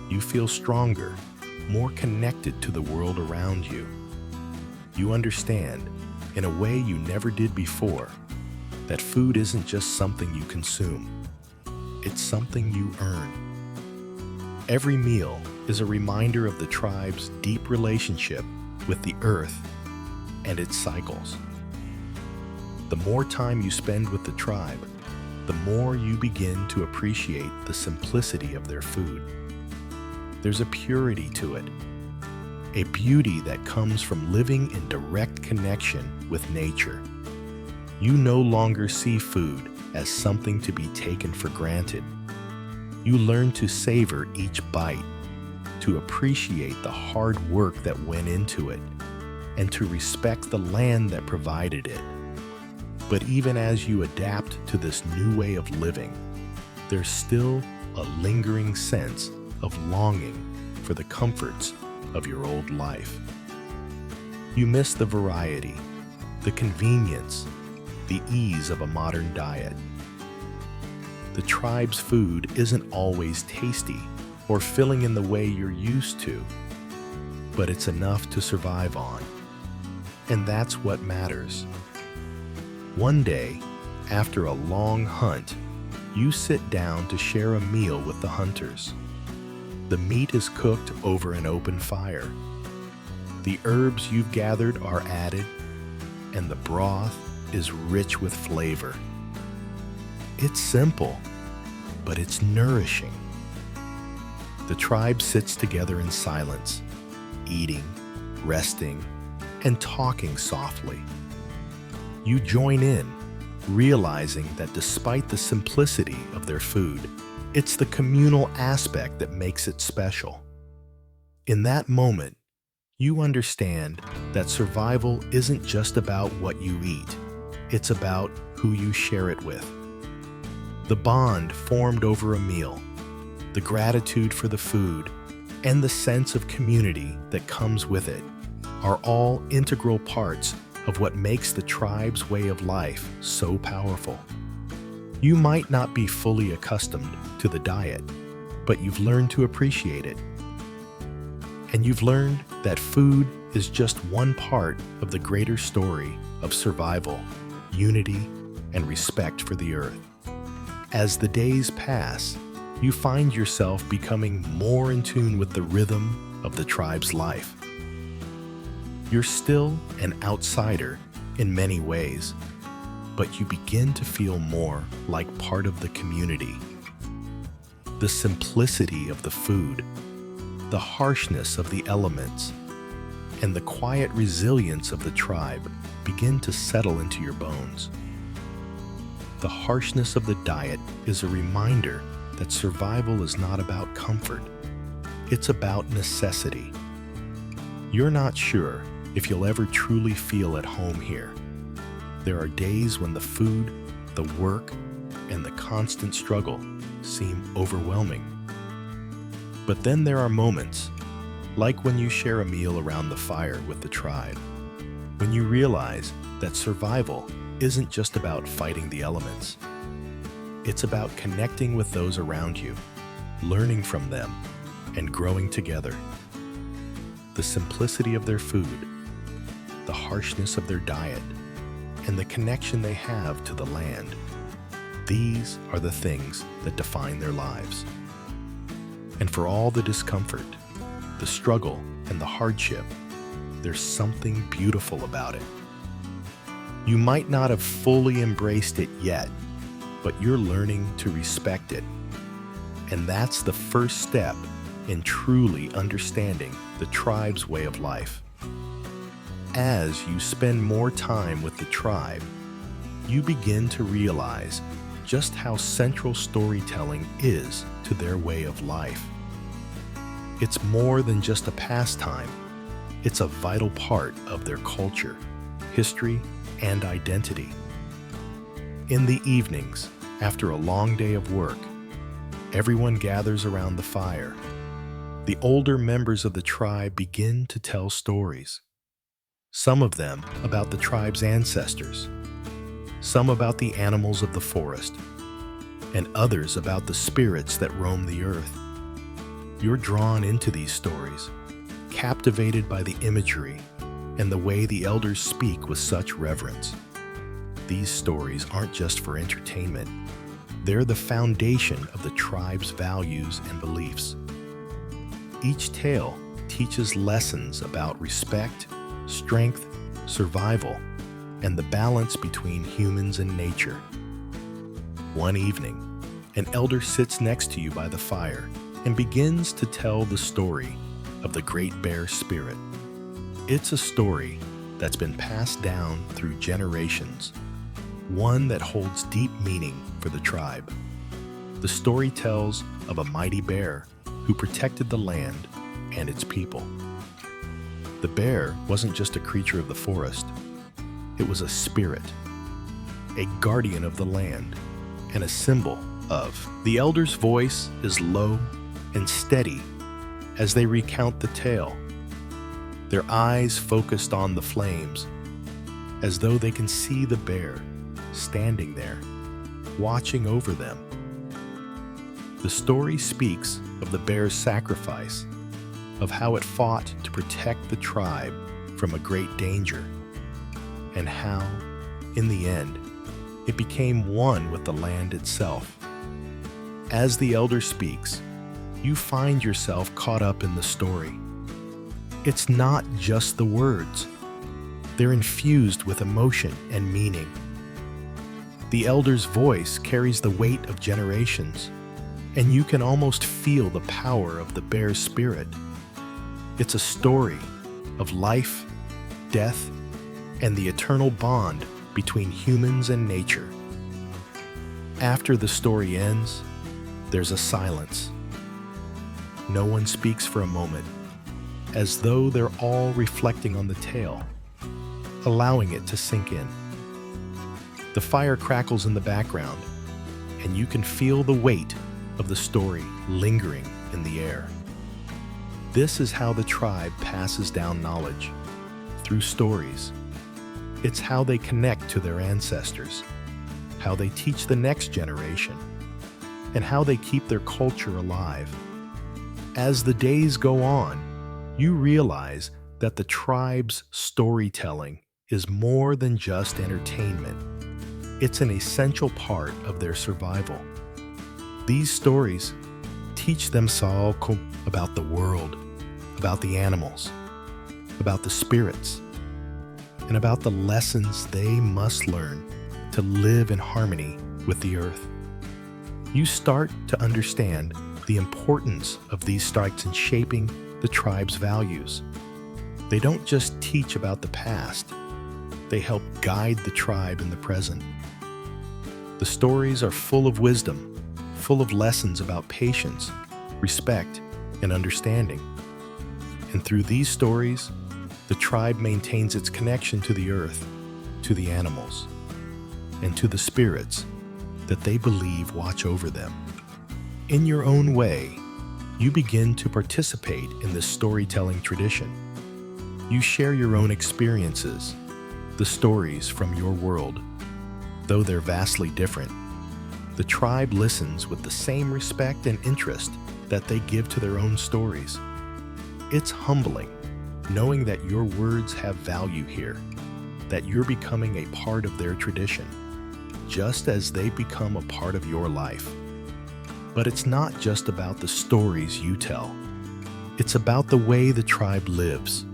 You feel stronger, more connected to the world around you. You understand, in a way you never did before, that food isn't just something you consume. It's something you earn. Every meal is a reminder of the tribe's deep relationship with the earth and its cycles. The more time you spend with the tribe, the more you begin to appreciate the simplicity of their food. There's a purity to it, a beauty that comes from living in direct connection with nature. You no longer see food as something to be taken for granted. You learn to savor each bite, to appreciate the hard work that went into it, and to respect the land that provided it. But even as you adapt to this new way of living, there's still a lingering sense of longing for the comforts of your old life. You miss the variety, the convenience, the ease of a modern diet. The tribe's food isn't always tasty or filling in the way you're used to, but it's enough to survive on. And that's what matters. One day, after a long hunt, you sit down to share a meal with the hunters. The meat is cooked over an open fire. The herbs you've gathered are added, and the broth is rich with flavor. It's simple, but it's nourishing. The tribe sits together in silence, eating, resting, and talking softly. You join in, realizing that despite the simplicity of their food, it's the communal aspect that makes it special. In that moment, you understand that survival isn't just about what you eat, it's about who you share it with. The bond formed over a meal, the gratitude for the food, and the sense of community that comes with it are all integral parts of what makes the tribe's way of life so powerful. You might not be fully accustomed to the diet, but you've learned to appreciate it. And you've learned that food is just one part of the greater story of survival, unity, and respect for the earth. As the days pass, you find yourself becoming more in tune with the rhythm of the tribe's life. You're still an outsider in many ways, but you begin to feel more like part of the community. The simplicity of the food, the harshness of the elements, and the quiet resilience of the tribe begin to settle into your bones. The harshness of the diet is a reminder that survival is not about comfort. It's about necessity. You're not sure if you'll ever truly feel at home here. There are days when the food, the work, and the constant struggle seem overwhelming. But then there are moments, like when you share a meal around the fire with the tribe, when you realize that survival isn't just about fighting the elements. It's about connecting with those around you, learning from them, and growing together. The simplicity of their food, the harshness of their diet, and the connection they have to the land. These are the things that define their lives. And for all the discomfort, the struggle, and the hardship, there's something beautiful about it. You might not have fully embraced it yet, but you're learning to respect it. And that's the first step in truly understanding the tribe's way of life. As you spend more time with the tribe, you begin to realize just how central storytelling is to their way of life. It's more than just a pastime. It's a vital part of their culture, history, and identity. In the evenings, after a long day of work, everyone gathers around the fire. The older members of the tribe begin to tell stories. Some of them about the tribe's ancestors, some about the animals of the forest, and others about the spirits that roam the earth. You're drawn into these stories, captivated by the imagery and the way the elders speak with such reverence. These stories aren't just for entertainment. They're the foundation of the tribe's values and beliefs. Each tale teaches lessons about respect, strength, survival, and the balance between humans and nature. One evening, an elder sits next to you by the fire and begins to tell the story of the Great Bear Spirit. It's a story that's been passed down through generations, one that holds deep meaning for the tribe. The story tells of a mighty bear who protected the land and its people. The bear wasn't just a creature of the forest. It was a spirit, a guardian of the land, and a symbol of. The elder's voice is low and steady as they recount the tale, their eyes focused on the flames, as though they can see the bear standing there, watching over them. The story speaks of the bear's sacrifice, of how it fought to protect the tribe from a great danger, and how, in the end, it became one with the land itself. As the elder speaks, you find yourself caught up in the story. It's not just the words. They're infused with emotion and meaning. The elder's voice carries the weight of generations, and you can almost feel the power of the bear's spirit. It's a story of life, death, and the eternal bond between humans and nature. After the story ends, there's a silence. No one speaks for a moment, as though they're all reflecting on the tale, allowing it to sink in. The fire crackles in the background, and you can feel the weight of the story lingering in the air. This is how the tribe passes down knowledge, through stories. It's how they connect to their ancestors, how they teach the next generation, and how they keep their culture alive. As the days go on, you realize that the tribe's storytelling is more than just entertainment. It's an essential part of their survival. These stories teach them Saoko about the world, about the animals, about the spirits, and about the lessons they must learn to live in harmony with the earth. You start to understand the importance of these strikes in shaping the tribe's values. They don't just teach about the past, they help guide the tribe in the present. The stories are full of wisdom, full of lessons about patience, respect, and understanding. And through these stories, the tribe maintains its connection to the earth, to the animals, and to the spirits that they believe watch over them. In your own way, you begin to participate in this storytelling tradition. You share your own experiences, the stories from your world. Though they're vastly different, the tribe listens with the same respect and interest that they give to their own stories. It's humbling, knowing that your words have value here, that you're becoming a part of their tradition, just as they become a part of your life. But it's not just about the stories you tell. It's about the way the tribe lives.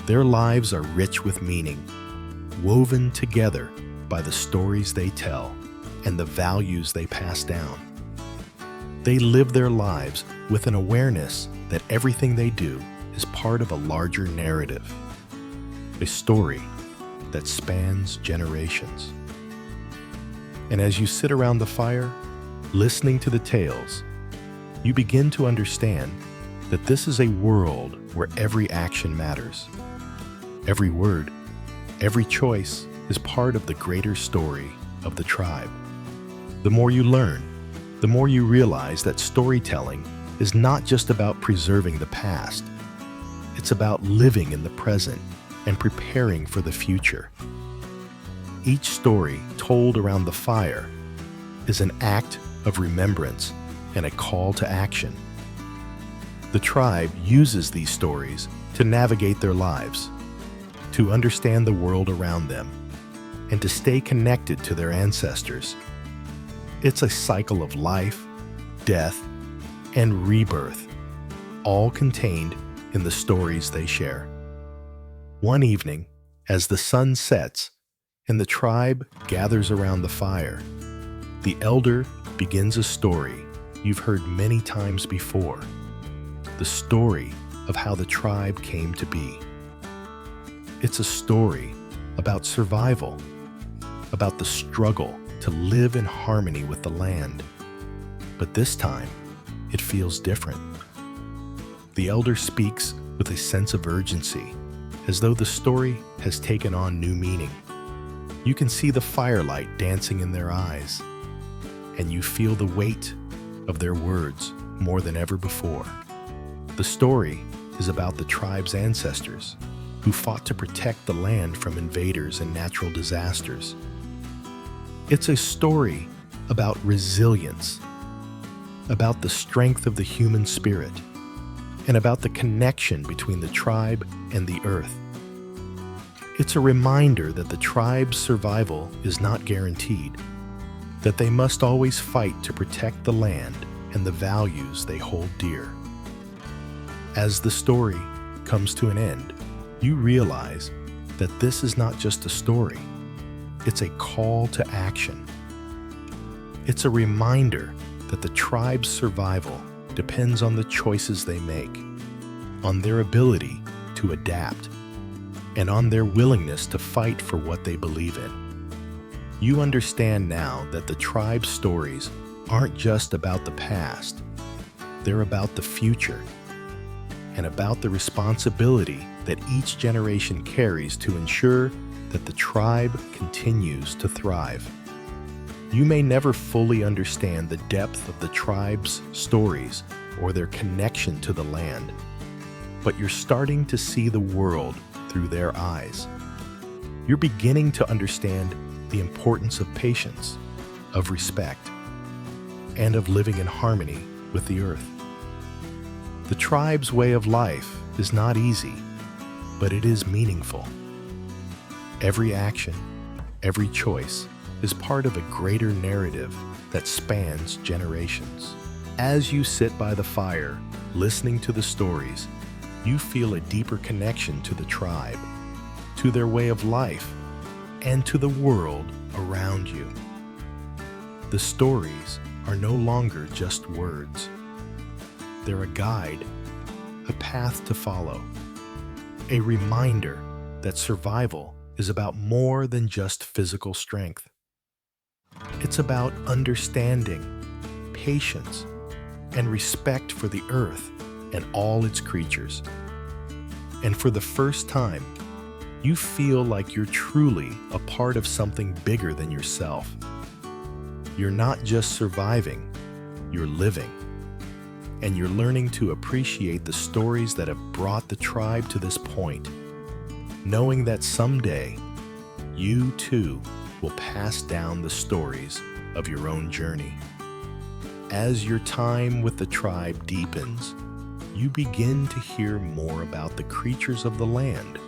Their lives are rich with meaning, woven together by the stories they tell and the values they pass down. They live their lives with an awareness that everything they do is part of a larger narrative, a story that spans generations. And as you sit around the fire, listening to the tales, you begin to understand that this is a world where every action matters. Every word, every choice is part of the greater story of the tribe. The more you learn, the more you realize that storytelling is not just about preserving the past. It's about living in the present and preparing for the future. Each story told around the fire is an act of remembrance and a call to action. The tribe uses these stories to navigate their lives, to understand the world around them, and to stay connected to their ancestors. It's a cycle of life, death, and rebirth, all contained in the stories they share. One evening, as the sun sets and the tribe gathers around the fire, the elder begins a story you've heard many times before, the story of how the tribe came to be. It's a story about survival, about the struggle to live in harmony with the land. But this time, it feels different. The elder speaks with a sense of urgency, as though the story has taken on new meaning. You can see the firelight dancing in their eyes, and you feel the weight of their words more than ever before. The story is about the tribe's ancestors who fought to protect the land from invaders and natural disasters. It's a story about resilience, about the strength of the human spirit, and about the connection between the tribe and the earth. It's a reminder that the tribe's survival is not guaranteed, that they must always fight to protect the land and the values they hold dear. As the story comes to an end, you realize that this is not just a story, it's a call to action. It's a reminder that the tribe's survival depends on the choices they make, on their ability to adapt, and on their willingness to fight for what they believe in. You understand now that the tribe's stories aren't just about the past, they're about the future, and about the responsibility that each generation carries to ensure that the tribe continues to thrive. You may never fully understand the depth of the tribe's stories or their connection to the land, but you're starting to see the world through their eyes. You're beginning to understand the importance of patience, of respect, and of living in harmony with the earth. The tribe's way of life is not easy, but it is meaningful. Every action, every choice is part of a greater narrative that spans generations. As you sit by the fire, listening to the stories, you feel a deeper connection to the tribe, to their way of life, and to the world around you. The stories are no longer just words. They're a guide, a path to follow, a reminder that survival is about more than just physical strength. It's about understanding, patience, and respect for the earth and all its creatures. And for the first time, you feel like you're truly a part of something bigger than yourself. You're not just surviving, you're living. And you're learning to appreciate the stories that have brought the tribe to this point, knowing that someday, you too will pass down the stories of your own journey. As your time with the tribe deepens, you begin to hear more about the creatures of the land.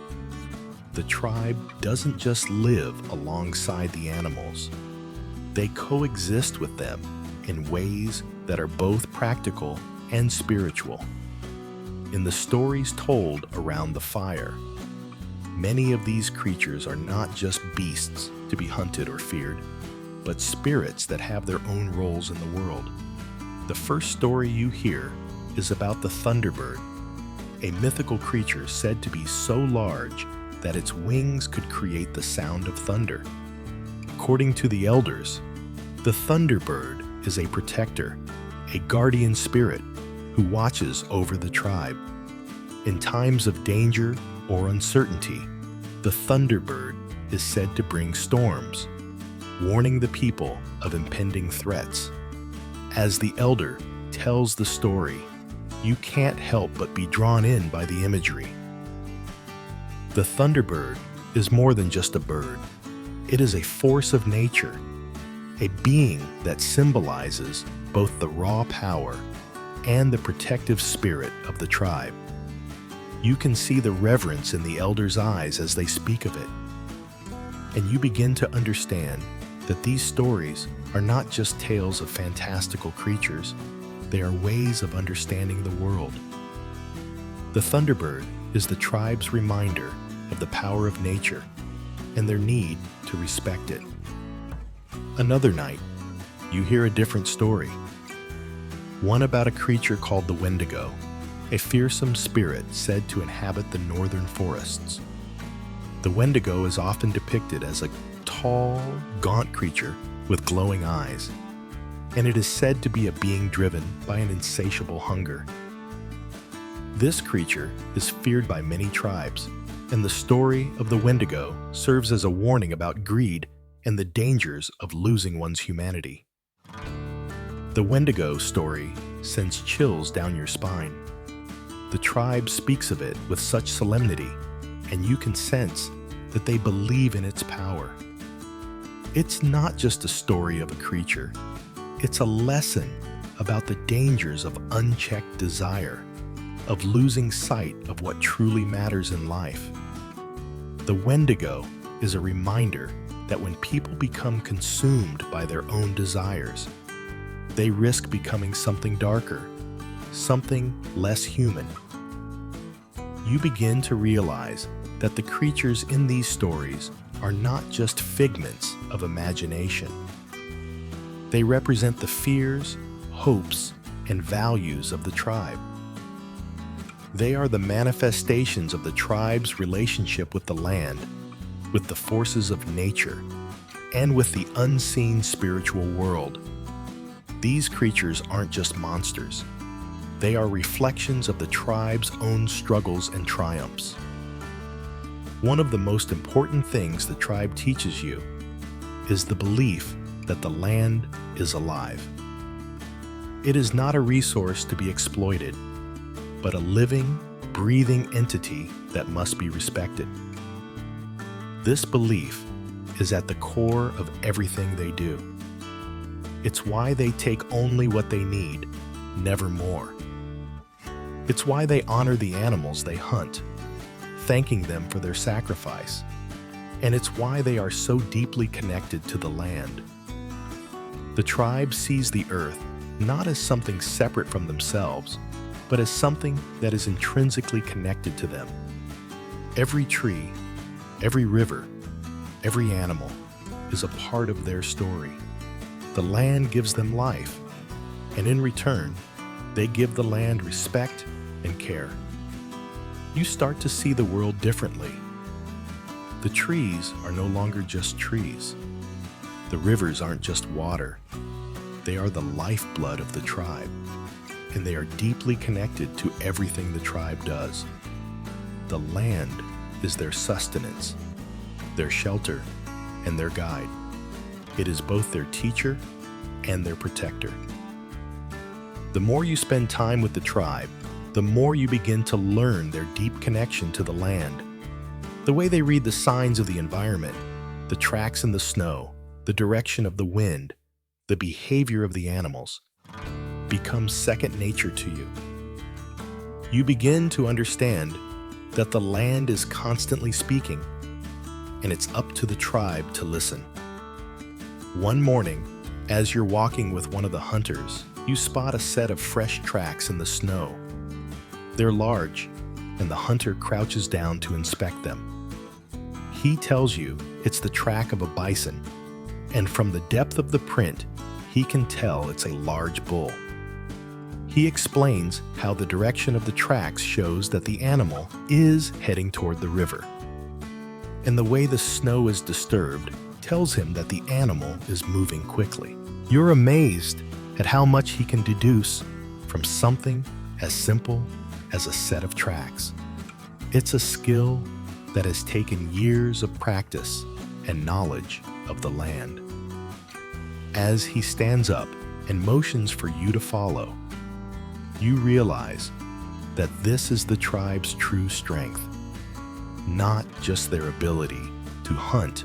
The tribe doesn't just live alongside the animals. They coexist with them in ways that are both practical and spiritual. In the stories told around the fire, many of these creatures are not just beasts to be hunted or feared, but spirits that have their own roles in the world. The first story you hear is about the thunderbird, a mythical creature said to be so large that its wings could create the sound of thunder. According to the elders, the thunderbird is a protector, a guardian spirit who watches over the tribe. In times of danger or uncertainty, the thunderbird is said to bring storms, warning the people of impending threats. As the elder tells the story, you can't help but be drawn in by the imagery. The thunderbird is more than just a bird. It is a force of nature, a being that symbolizes both the raw power and the protective spirit of the tribe. You can see the reverence in the elders' eyes as they speak of it. And you begin to understand that these stories are not just tales of fantastical creatures, they are ways of understanding the world. The thunderbird is the tribe's reminder of the power of nature and their need to respect it. Another night, you hear a different story. One about a creature called the Wendigo, a fearsome spirit said to inhabit the northern forests. The Wendigo is often depicted as a tall, gaunt creature with glowing eyes, and it is said to be a being driven by an insatiable hunger. This creature is feared by many tribes, and the story of the Wendigo serves as a warning about greed and the dangers of losing one's humanity. The Wendigo story sends chills down your spine. The tribe speaks of it with such solemnity, and you can sense that they believe in its power. It's not just a story of a creature, it's a lesson about the dangers of unchecked desire, of losing sight of what truly matters in life. The Wendigo is a reminder that when people become consumed by their own desires, they risk becoming something darker, something less human. You begin to realize that the creatures in these stories are not just figments of imagination. They represent the fears, hopes, and values of the tribe. They are the manifestations of the tribe's relationship with the land, with the forces of nature, and with the unseen spiritual world. These creatures aren't just monsters. They are reflections of the tribe's own struggles and triumphs. One of the most important things the tribe teaches you is the belief that the land is alive. It is not a resource to be exploited, but a living, breathing entity that must be respected. This belief is at the core of everything they do. It's why they take only what they need, never more. It's why they honor the animals they hunt, thanking them for their sacrifice. And it's why they are so deeply connected to the land. The tribe sees the earth not as something separate from themselves, but as something that is intrinsically connected to them. Every tree, every river, every animal is a part of their story. The land gives them life, and in return, they give the land respect and care. You start to see the world differently. The trees are no longer just trees. The rivers aren't just water. They are the lifeblood of the tribe, and they are deeply connected to everything the tribe does. The land is their sustenance, their shelter, and their guide. It is both their teacher and their protector. The more you spend time with the tribe, the more you begin to learn their deep connection to the land. The way they read the signs of the environment, the tracks in the snow, the direction of the wind, the behavior of the animals, becomes second nature to you. You begin to understand that the land is constantly speaking, and it's up to the tribe to listen. One morning, as you're walking with one of the hunters, you spot a set of fresh tracks in the snow. They're large, and the hunter crouches down to inspect them. He tells you it's the track of a bison, and from the depth of the print, he can tell it's a large bull. He explains how the direction of the tracks shows that the animal is heading toward the river. And the way the snow is disturbed tells him that the animal is moving quickly. You're amazed at how much he can deduce from something as simple as a set of tracks. It's a skill that has taken years of practice and knowledge of the land. As he stands up and motions for you to follow, you realize that this is the tribe's true strength, not just their ability to hunt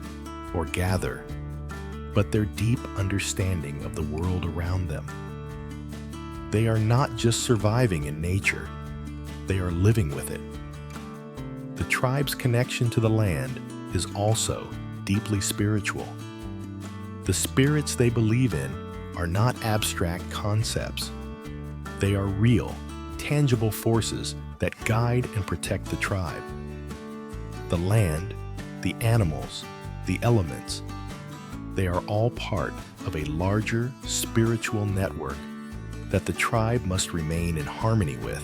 or gather, but their deep understanding of the world around them. They are not just surviving in nature, they are living with it. The tribe's connection to the land is also deeply spiritual. The spirits they believe in are not abstract concepts. They are real, tangible forces that guide and protect the tribe. The land, the animals, the elements, they are all part of a larger spiritual network that the tribe must remain in harmony with.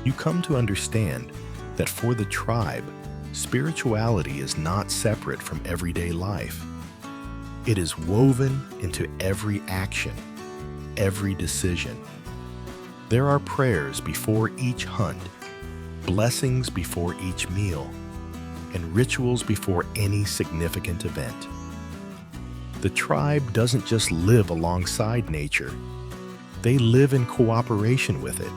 You come to understand that for the tribe, spirituality is not separate from everyday life. It is woven into every action, every decision. There are prayers before each hunt, blessings before each meal, and rituals before any significant event. The tribe doesn't just live alongside nature, they live in cooperation with it,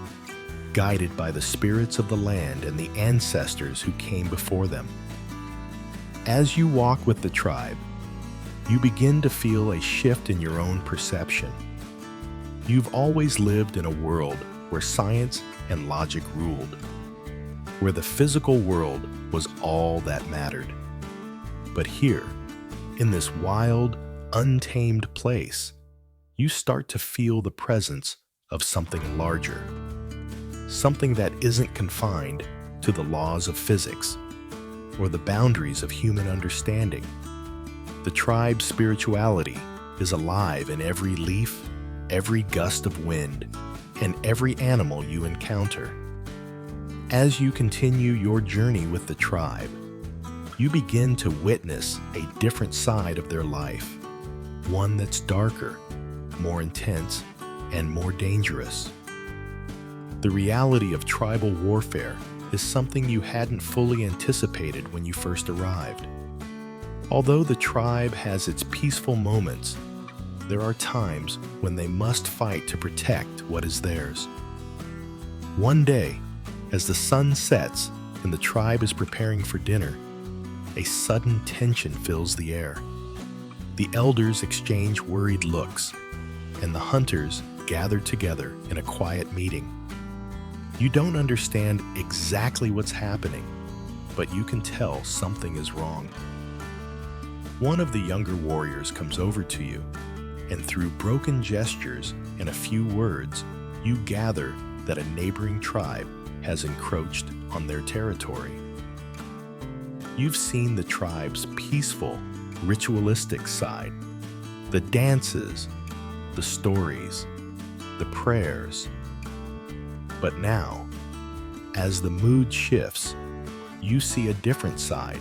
guided by the spirits of the land and the ancestors who came before them. As you walk with the tribe, you begin to feel a shift in your own perception. You've always lived in a world where science and logic ruled, where the physical world was all that mattered. But here, in this wild, untamed place, you start to feel the presence of something larger, something that isn't confined to the laws of physics or the boundaries of human understanding. The tribe's spirituality is alive in every leaf, every gust of wind, and every animal you encounter. As you continue your journey with the tribe, you begin to witness a different side of their life, one that's darker, more intense, and more dangerous. The reality of tribal warfare is something you hadn't fully anticipated when you first arrived. Although the tribe has its peaceful moments, there are times when they must fight to protect what is theirs. One day, as the sun sets and the tribe is preparing for dinner, a sudden tension fills the air. The elders exchange worried looks, and the hunters gather together in a quiet meeting. You don't understand exactly what's happening, but you can tell something is wrong. One of the younger warriors comes over to you, and through broken gestures and a few words, you gather that a neighboring tribe has encroached on their territory. You've seen the tribe's peaceful, ritualistic side, the dances, the stories, the prayers. But now, as the mood shifts, you see a different side.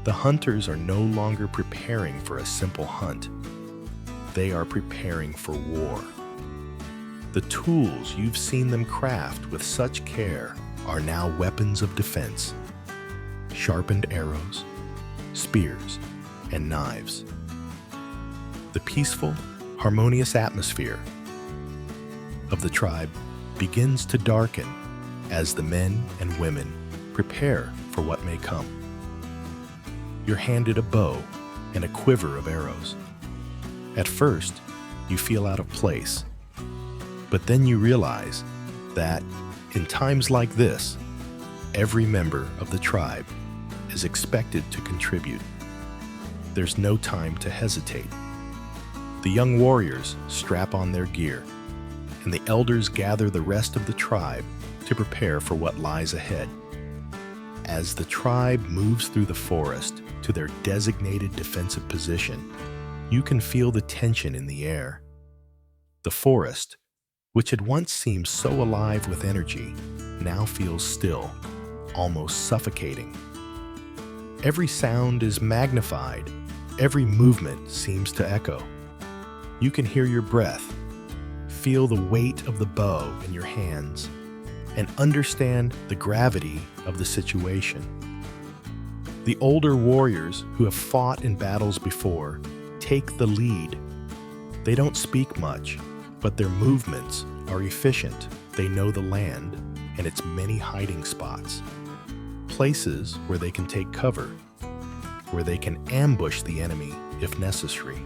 The hunters are no longer preparing for a simple hunt. They are preparing for war. The tools you've seen them craft with such care are now weapons of defense. Sharpened arrows, spears, and knives. The peaceful, harmonious atmosphere of the tribe begins to darken as the men and women prepare for what may come. You're handed a bow and a quiver of arrows. At first, you feel out of place, but then you realize that in times like this, every member of the tribe is expected to contribute. There's no time to hesitate. The young warriors strap on their gear, and the elders gather the rest of the tribe to prepare for what lies ahead. As the tribe moves through the forest to their designated defensive position, you can feel the tension in the air. The forest, which had once seemed so alive with energy, now feels still, almost suffocating. Every sound is magnified. Every movement seems to echo. You can hear your breath, feel the weight of the bow in your hands, and understand the gravity of the situation. The older warriors who have fought in battles before take the lead. They don't speak much, but their movements are efficient. They know the land and its many hiding spots. Places where they can take cover, where they can ambush the enemy if necessary.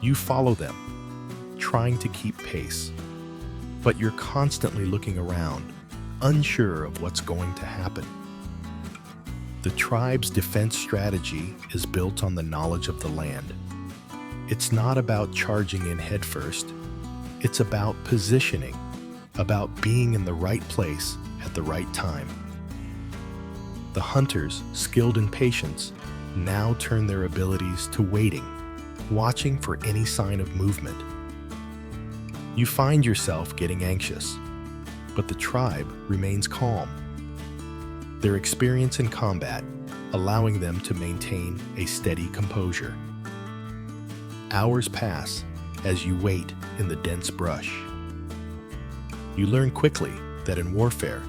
You follow them, trying to keep pace, but you're constantly looking around, unsure of what's going to happen. The tribe's defense strategy is built on the knowledge of the land. It's not about charging in headfirst. It's about positioning, about being in the right place at the right time. The hunters, skilled in patience, now turn their abilities to waiting, watching for any sign of movement. You find yourself getting anxious, but the tribe remains calm. Their experience in combat allowing them to maintain a steady composure. Hours pass as you wait in the dense brush. You learn quickly that in warfare,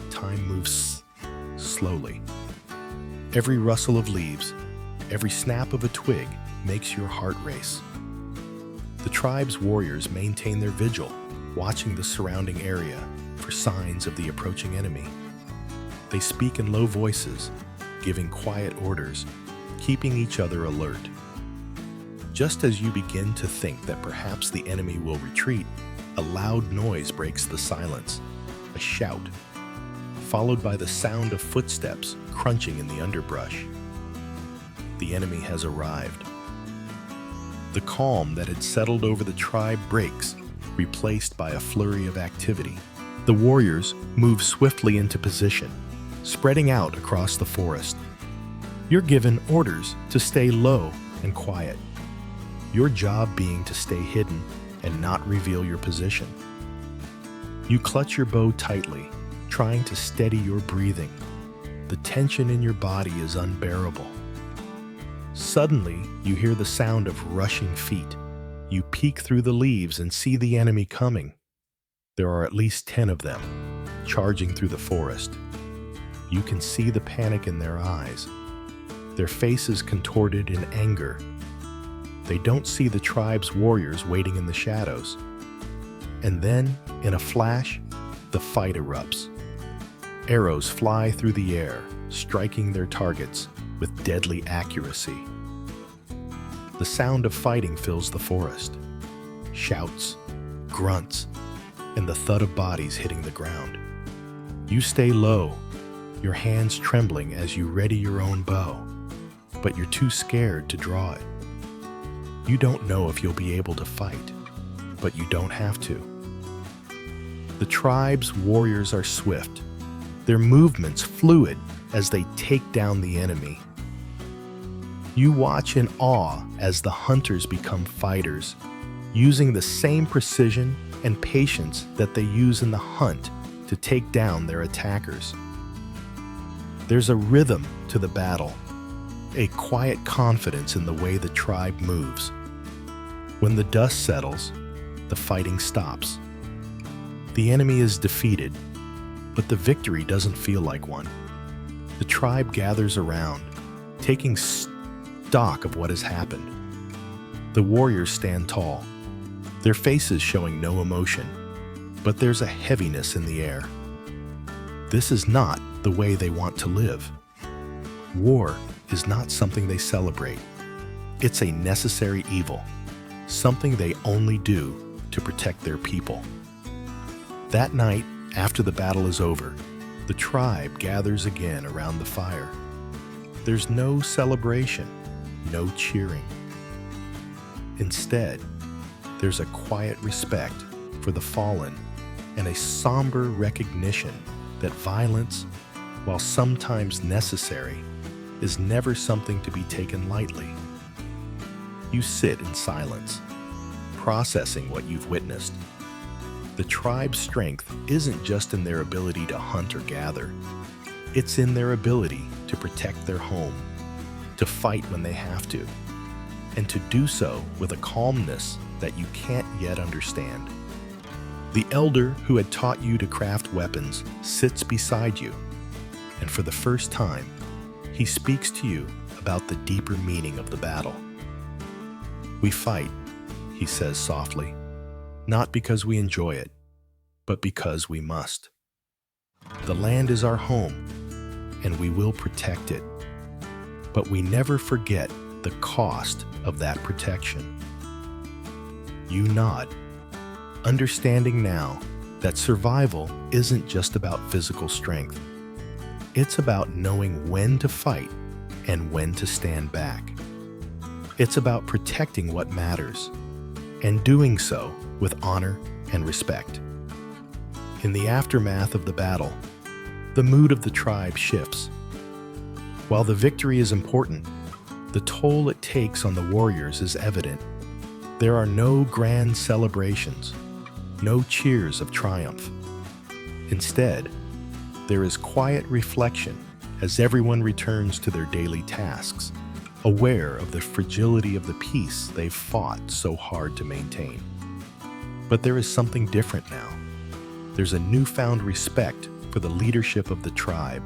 time moves slowly. Every rustle of leaves, every snap of a twig makes your heart race. The tribe's warriors maintain their vigil, watching the surrounding area for signs of the approaching enemy. They speak in low voices, giving quiet orders, keeping each other alert. Just as you begin to think that perhaps the enemy will retreat, a loud noise breaks the silence, a shout, followed by the sound of footsteps crunching in the underbrush. The enemy has arrived. The calm that had settled over the tribe breaks, replaced by a flurry of activity. The warriors move swiftly into position, spreading out across the forest. You're given orders to stay low and quiet, your job being to stay hidden and not reveal your position. You clutch your bow tightly, trying to steady your breathing. The tension in your body is unbearable. Suddenly, you hear the sound of rushing feet. You peek through the leaves and see the enemy coming. There are at least 10 of them, charging through the forest. You can see the panic in their eyes, their faces contorted in anger. They don't see the tribe's warriors waiting in the shadows. And then, in a flash, the fight erupts. Arrows fly through the air, striking their targets with deadly accuracy. The sound of fighting fills the forest. Shouts, grunts, and the thud of bodies hitting the ground. You stay low, your hands trembling as you ready your own bow, but you're too scared to draw it. You don't know if you'll be able to fight, but you don't have to. The tribe's warriors are swift, their movements fluid as they take down the enemy. You watch in awe as the hunters become fighters, using the same precision and patience that they use in the hunt to take down their attackers. There's a rhythm to the battle, a quiet confidence in the way the tribe moves. When the dust settles, the fighting stops. The enemy is defeated, but the victory doesn't feel like one. The tribe gathers around, taking stock of what has happened. The warriors stand tall, their faces showing no emotion, but there's a heaviness in the air. This is not the way they want to live. War is not something they celebrate. It's a necessary evil, something they only do to protect their people. That night, after the battle is over, the tribe gathers again around the fire. There's no celebration, no cheering. Instead, there's a quiet respect for the fallen and a somber recognition that violence, while sometimes necessary, is never something to be taken lightly. You sit in silence, processing what you've witnessed. The tribe's strength isn't just in their ability to hunt or gather. It's in their ability to protect their home, to fight when they have to, and to do so with a calmness that you can't yet understand. The elder who had taught you to craft weapons sits beside you, and for the first time, he speaks to you about the deeper meaning of the battle. We fight, he says softly, not because we enjoy it, but because we must. The land is our home, and we will protect it. But we never forget the cost of that protection. You nod, understanding now that survival isn't just about physical strength. It's about knowing when to fight and when to stand back. It's about protecting what matters and doing so with honor and respect. In the aftermath of the battle, the mood of the tribe shifts. While the victory is important, the toll it takes on the warriors is evident. There are no grand celebrations, no cheers of triumph. Instead, there is quiet reflection as everyone returns to their daily tasks, aware of the fragility of the peace they've fought so hard to maintain. But there is something different now. There's a newfound respect for the leadership of the tribe,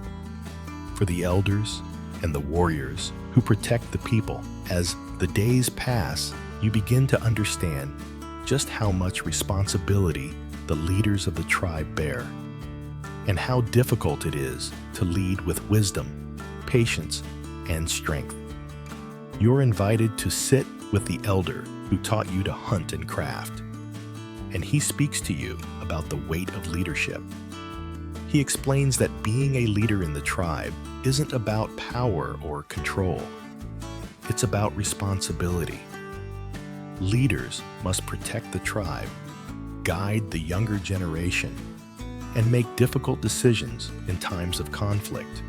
for the elders and the warriors who protect the people. As the days pass, you begin to understand just how much responsibility the leaders of the tribe bear, and how difficult it is to lead with wisdom, patience, and strength. You're invited to sit with the elder who taught you to hunt and craft, and he speaks to you about the weight of leadership. He explains that being a leader in the tribe isn't about power or control. It's about responsibility. Leaders must protect the tribe, guide the younger generation, and make difficult decisions in times of conflict.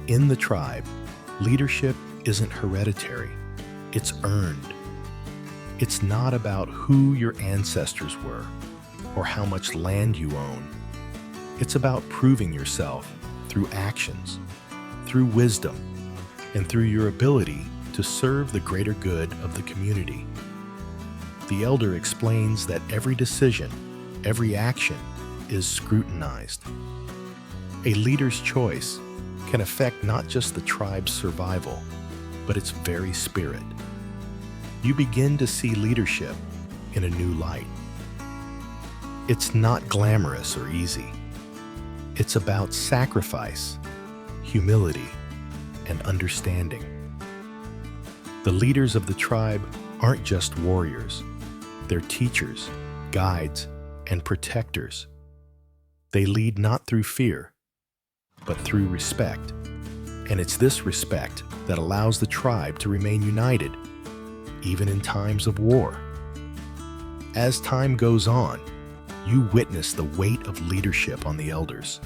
In the tribe, leadership isn't hereditary, it's earned. It's not about who your ancestors were or how much land you own. It's about proving yourself through actions, through wisdom, and through your ability to serve the greater good of the community. The elder explains that every decision, every action is scrutinized. A leader's choice can affect not just the tribe's survival, but its very spirit. You begin to see leadership in a new light. It's not glamorous or easy. It's about sacrifice, humility, and understanding. The leaders of the tribe aren't just warriors. They're teachers, guides, and protectors. They lead not through fear, but through respect. And it's this respect that allows the tribe to remain united, even in times of war. As time goes on, you witness the weight of leadership on the elders.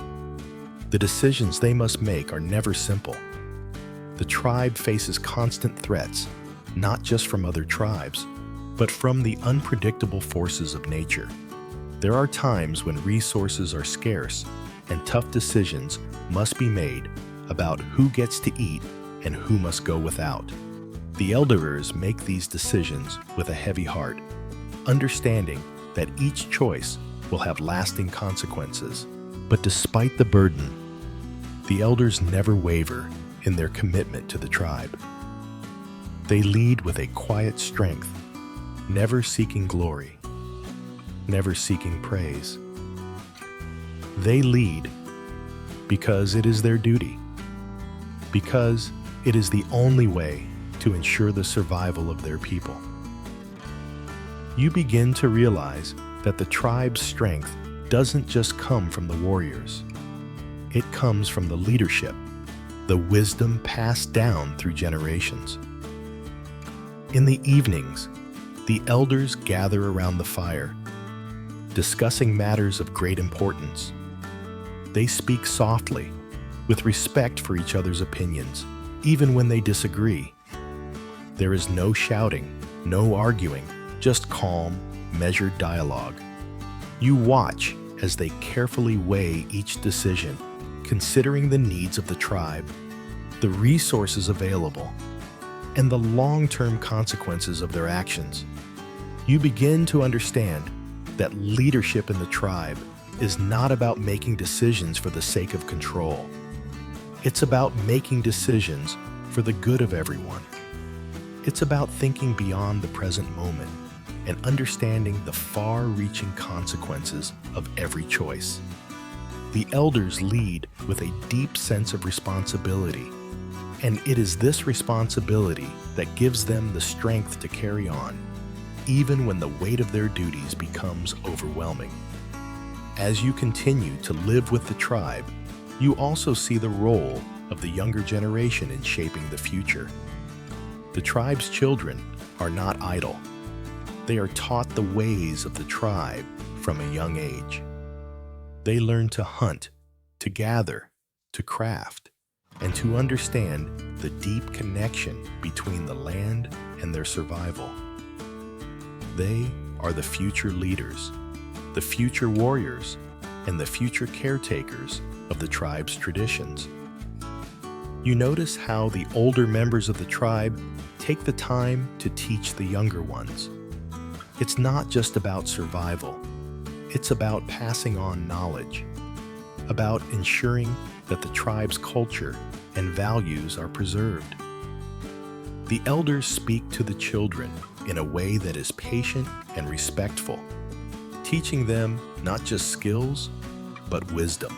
The decisions they must make are never simple. The tribe faces constant threats, not just from other tribes, but from the unpredictable forces of nature. There are times when resources are scarce and tough decisions must be made about who gets to eat and who must go without. The elders make these decisions with a heavy heart, understanding that each choice will have lasting consequences. But despite the burden, the elders never waver in their commitment to the tribe. They lead with a quiet strength, never seeking glory, never seeking praise. They lead because it is their duty, because it is the only way to ensure the survival of their people. You begin to realize that the tribe's strength doesn't just come from the warriors. It comes from the leadership, the wisdom passed down through generations. In the evenings, the elders gather around the fire, discussing matters of great importance. They speak softly, with respect for each other's opinions, even when they disagree. There is no shouting, no arguing, just calm, measured dialogue. You watch as they carefully weigh each decision, considering the needs of the tribe, the resources available, and the long-term consequences of their actions. You begin to understand that leadership in the tribe is not about making decisions for the sake of control. It's about making decisions for the good of everyone. It's about thinking beyond the present moment and understanding the far-reaching consequences of every choice. The elders lead with a deep sense of responsibility, and it is this responsibility that gives them the strength to carry on, even when the weight of their duties becomes overwhelming. As you continue to live with the tribe, you also see the role of the younger generation in shaping the future. The tribe's children are not idle. They are taught the ways of the tribe from a young age. They learn to hunt, to gather, to craft, and to understand the deep connection between the land and their survival. They are the future leaders, the future warriors, and the future caretakers of the tribe's traditions. You notice how the older members of the tribe take the time to teach the younger ones. It's not just about survival. It's about passing on knowledge, about ensuring that the tribe's culture and values are preserved. The elders speak to the children in a way that is patient and respectful, teaching them not just skills, but wisdom.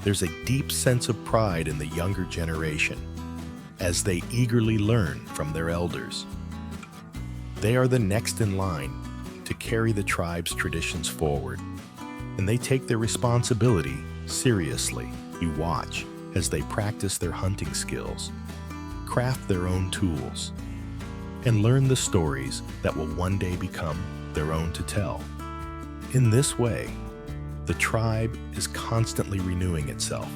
There's a deep sense of pride in the younger generation as they eagerly learn from their elders. They are the next in line to carry the tribe's traditions forward, and they take their responsibility seriously. You watch as they practice their hunting skills, craft their own tools, and learn the stories that will one day become their own to tell. In this way, the tribe is constantly renewing itself.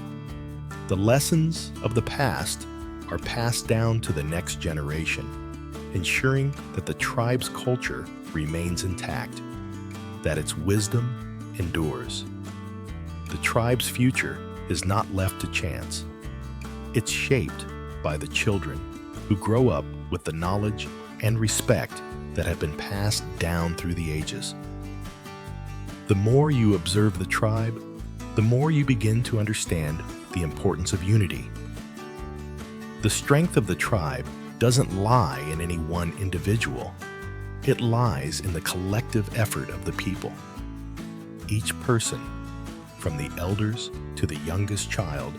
The lessons of the past are passed down to the next generation, ensuring that the tribe's culture remains intact, that its wisdom endures. The tribe's future is not left to chance. It's shaped by the children who grow up with the knowledge and respect that have been passed down through the ages. The more you observe the tribe, the more you begin to understand the importance of unity. The strength of the tribe doesn't lie in any one individual. It lies in the collective effort of the people. Each person, from the elders to the youngest child,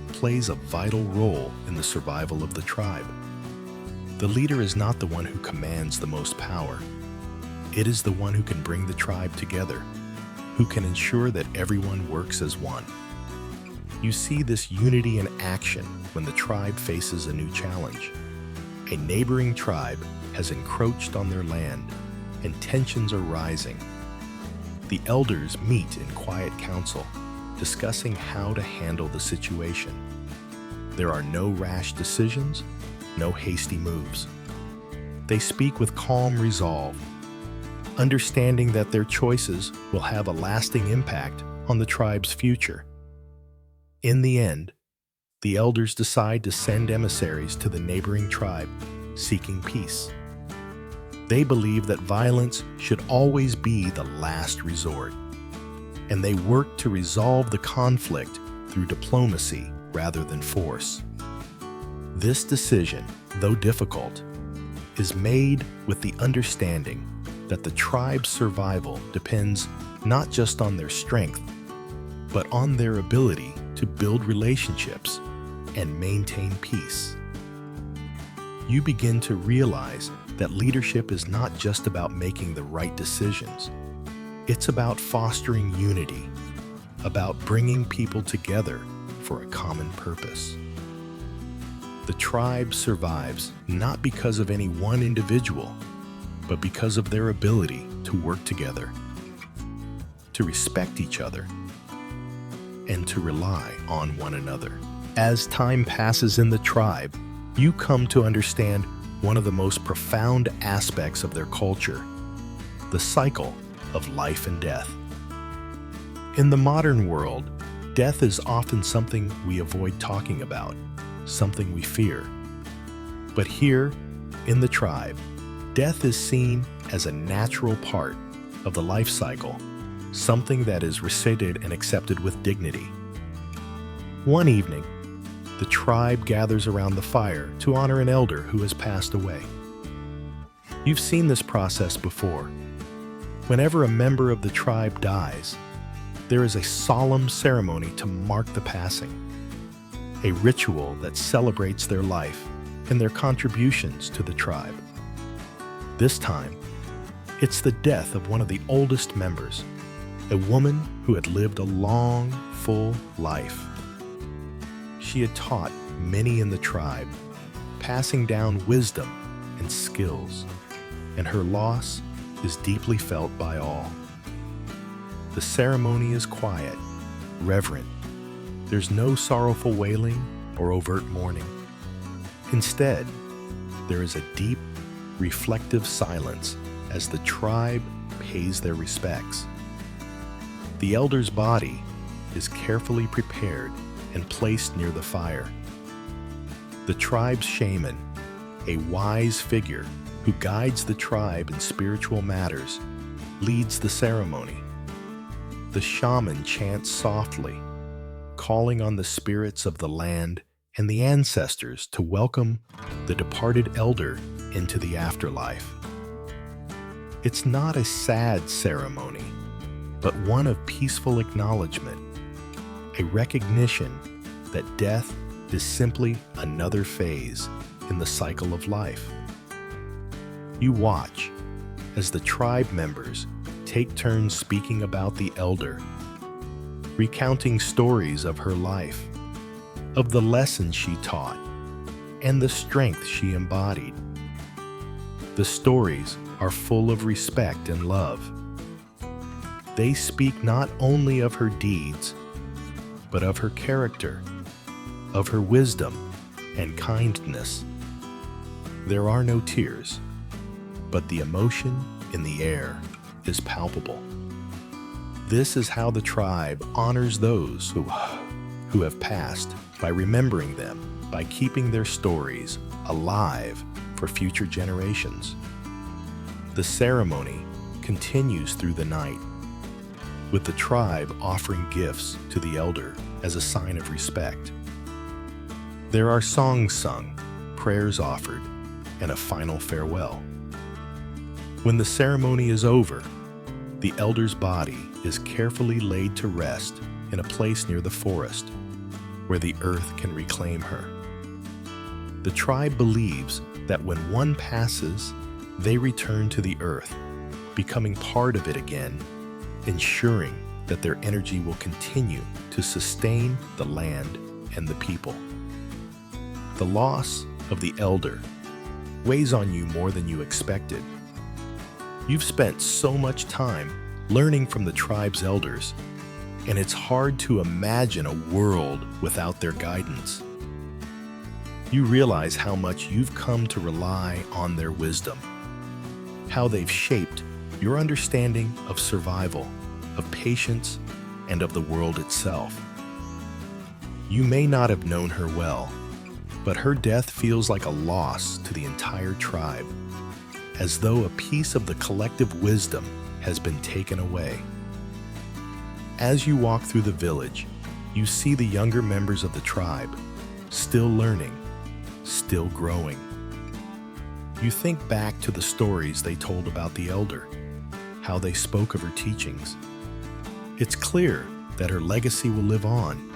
plays a vital role in the survival of the tribe. The leader is not the one who commands the most power. It is the one who can bring the tribe together, who can ensure that everyone works as one. You see this unity in action when the tribe faces a new challenge. A neighboring tribe has encroached on their land, and tensions are rising. The elders meet in quiet council, discussing how to handle the situation. There are no rash decisions, no hasty moves. They speak with calm resolve, understanding that their choices will have a lasting impact on the tribe's future. In the end, the elders decide to send emissaries to the neighboring tribe, seeking peace. They believe that violence should always be the last resort, and they work to resolve the conflict through diplomacy rather than force. This decision, though difficult, is made with the understanding that the tribe's survival depends not just on their strength, but on their ability to build relationships and maintain peace. You begin to realize that leadership is not just about making the right decisions. It's about fostering unity, about bringing people together for a common purpose. The tribe survives not because of any one individual, but because of their ability to work together, to respect each other, and to rely on one another. As time passes in the tribe, you come to understand one of the most profound aspects of their culture, the cycle of life and death. In the modern world, death is often something we avoid talking about, something we fear. But here, in the tribe, death is seen as a natural part of the life cycle, something that is recited and accepted with dignity. One evening, the tribe gathers around the fire to honor an elder who has passed away. You've seen this process before. Whenever a member of the tribe dies, there is a solemn ceremony to mark the passing, a ritual that celebrates their life and their contributions to the tribe. This time, it's the death of one of the oldest members, a woman who had lived a long, full life. She had taught many in the tribe, passing down wisdom and skills, and her loss is deeply felt by all. The ceremony is quiet, reverent. There's no sorrowful wailing or overt mourning. Instead, there is a deep, reflective silence as the tribe pays their respects. The elder's body is carefully prepared and placed near the fire. The tribe's shaman, a wise figure who guides the tribe in spiritual matters, leads the ceremony. The shaman chants softly, calling on the spirits of the land and the ancestors to welcome the departed elder into the afterlife. It's not a sad ceremony, but one of peaceful acknowledgement, a recognition that death is simply another phase in the cycle of life. You watch as the tribe members take turns speaking about the elder, recounting stories of her life, of the lessons she taught, and the strength she embodied. The stories are full of respect and love. They speak not only of her deeds, but of her character, of her wisdom and kindness. There are no tears, but the emotion in the air is palpable. This is how the tribe honors those who have passed, by remembering them, by keeping their stories alive for future generations. The ceremony continues through the night, with the tribe offering gifts to the elder as a sign of respect. There are songs sung, prayers offered, and a final farewell. When the ceremony is over, the elder's body is carefully laid to rest in a place near the forest where the earth can reclaim her. The tribe believes that when one passes, they return to the earth, becoming part of it again, ensuring that their energy will continue to sustain the land and the people. The loss of the elder weighs on you more than you expected. You've spent so much time learning from the tribe's elders, and it's hard to imagine a world without their guidance. You realize how much you've come to rely on their wisdom, how they've shaped your understanding of survival, of patience, and of the world itself. You may not have known her well, but her death feels like a loss to the entire tribe, as though a piece of the collective wisdom has been taken away. As you walk through the village, you see the younger members of the tribe, still learning, still growing. You think back to the stories they told about the elder, how they spoke of her teachings. It's clear that her legacy will live on,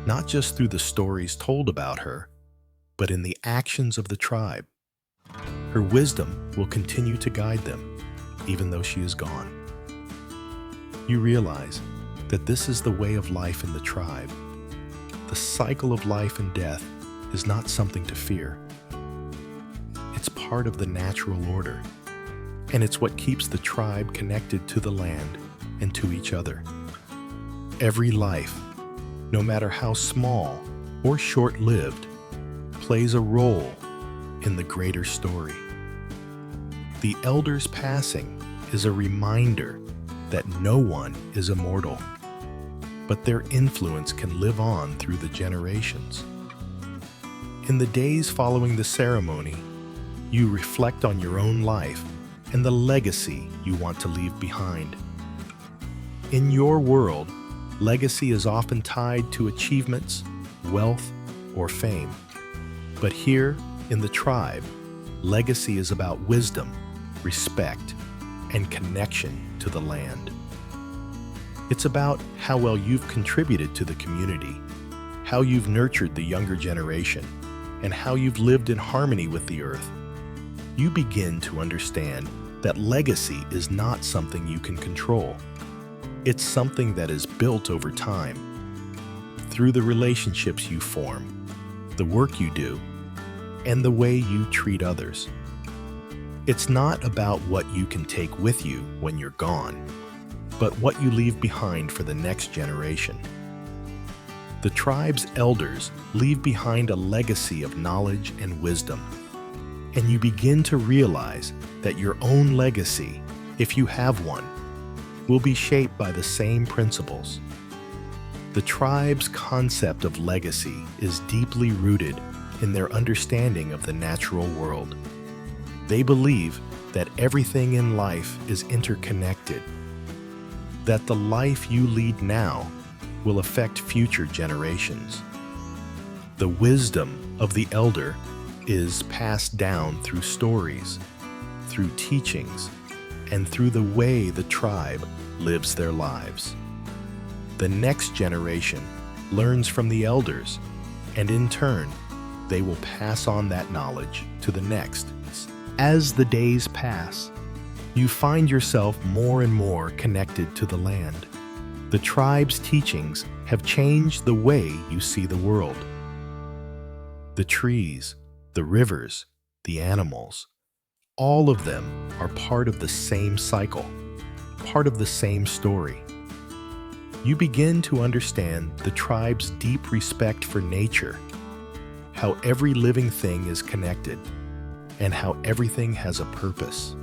not just through the stories told about her, but in the actions of the tribe. Her wisdom will continue to guide them, even though she is gone. You realize that this is the way of life in the tribe. The cycle of life and death is not something to fear. It's part of the natural order, and it's what keeps the tribe connected to the land and to each other. Every life, no matter how small or short-lived, plays a role in the greater story. The elder's passing is a reminder that no one is immortal, but their influence can live on through the generations. In the days following the ceremony, you reflect on your own life and the legacy you want to leave behind. In your world, legacy is often tied to achievements, wealth, or fame. But here, in the tribe, legacy is about wisdom, respect, and connection to the land. It's about how well you've contributed to the community, how you've nurtured the younger generation, and how you've lived in harmony with the earth. You begin to understand that legacy is not something you can control. It's something that is built over time, through the relationships you form, the work you do, and the way you treat others. It's not about what you can take with you when you're gone, but what you leave behind for the next generation. The tribe's elders leave behind a legacy of knowledge and wisdom, and you begin to realize that your own legacy, if you have one, will be shaped by the same principles. The tribe's concept of legacy is deeply rooted in their understanding of the natural world. They believe that everything in life is interconnected, that the life you lead now will affect future generations. The wisdom of the elder is passed down through stories, through teachings, and through the way the tribe lives their lives. The next generation learns from the elders, and in turn, they will pass on that knowledge to the next. As the days pass, you find yourself more and more connected to the land. The tribe's teachings have changed the way you see the world. The trees, the rivers, the animals, all of them are part of the same cycle, part of the same story. You begin to understand the tribe's deep respect for nature, how every living thing is connected, and how everything has a purpose.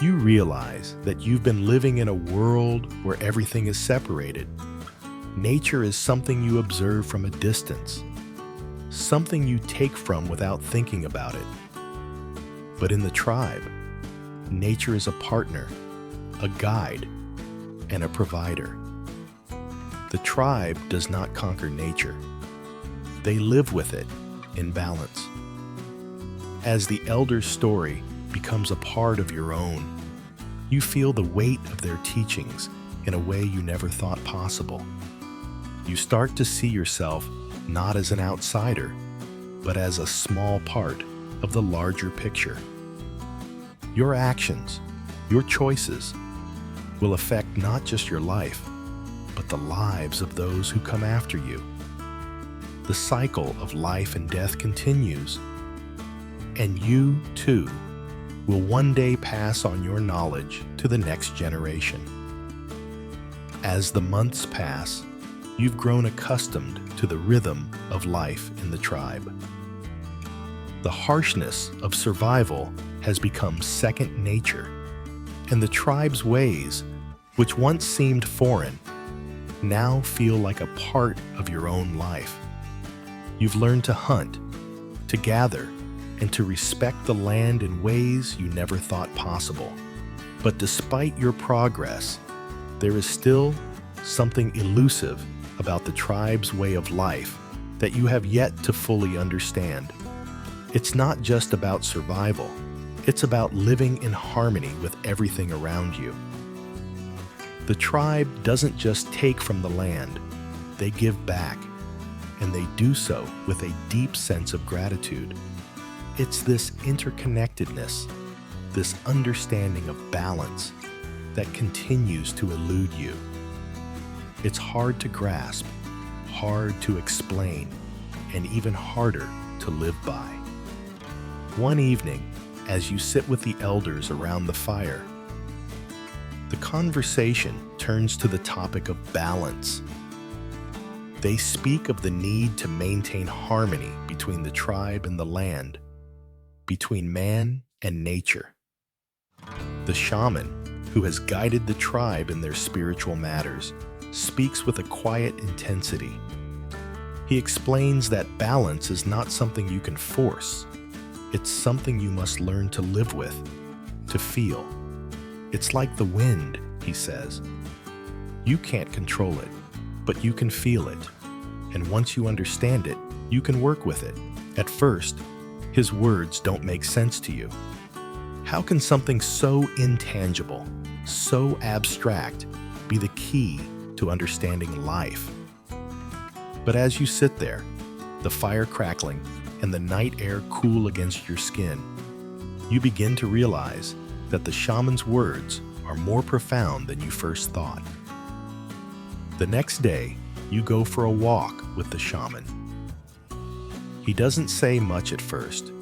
You realize that you've been living in a world where everything is separated. Nature is something you observe from a distance, something you take from without thinking about it. But in the tribe, nature is a partner, a guide, and a provider. The tribe does not conquer nature. They live with it in balance. As the elder's story becomes a part of your own, you feel the weight of their teachings in a way you never thought possible. You start to see yourself not as an outsider, but as a small part of the larger picture. Your actions, your choices, will affect not just your life, but the lives of those who come after you. The cycle of life and death continues, and you, too, will one day pass on your knowledge to the next generation. As the months pass, you've grown accustomed to the rhythm of life in the tribe. The harshness of survival has become second nature, and the tribe's ways, which once seemed foreign, now feel like a part of your own life. You've learned to hunt, to gather, and to respect the land in ways you never thought possible. But despite your progress, there is still something elusive about the tribe's way of life that you have yet to fully understand. It's not just about survival, it's about living in harmony with everything around you. The tribe doesn't just take from the land, they give back, and they do so with a deep sense of gratitude. It's this interconnectedness, this understanding of balance, that continues to elude you. It's hard to grasp, hard to explain, and even harder to live by. One evening, as you sit with the elders around the fire, the conversation turns to the topic of balance. They speak of the need to maintain harmony between the tribe and the land, between man and nature. The shaman, who has guided the tribe in their spiritual matters, speaks with a quiet intensity. He explains that balance is not something you can force. It's something you must learn to live with, to feel. It's like the wind, he says. You can't control it, but you can feel it. And once you understand it, you can work with it. At first, his words don't make sense to you. How can something so intangible, so abstract, be the key to understanding life? But as you sit there, the fire crackling and the night air cool against your skin, you begin to realize that the shaman's words are more profound than you first thought. The next day, you go for a walk with the shaman. He doesn't say much at first,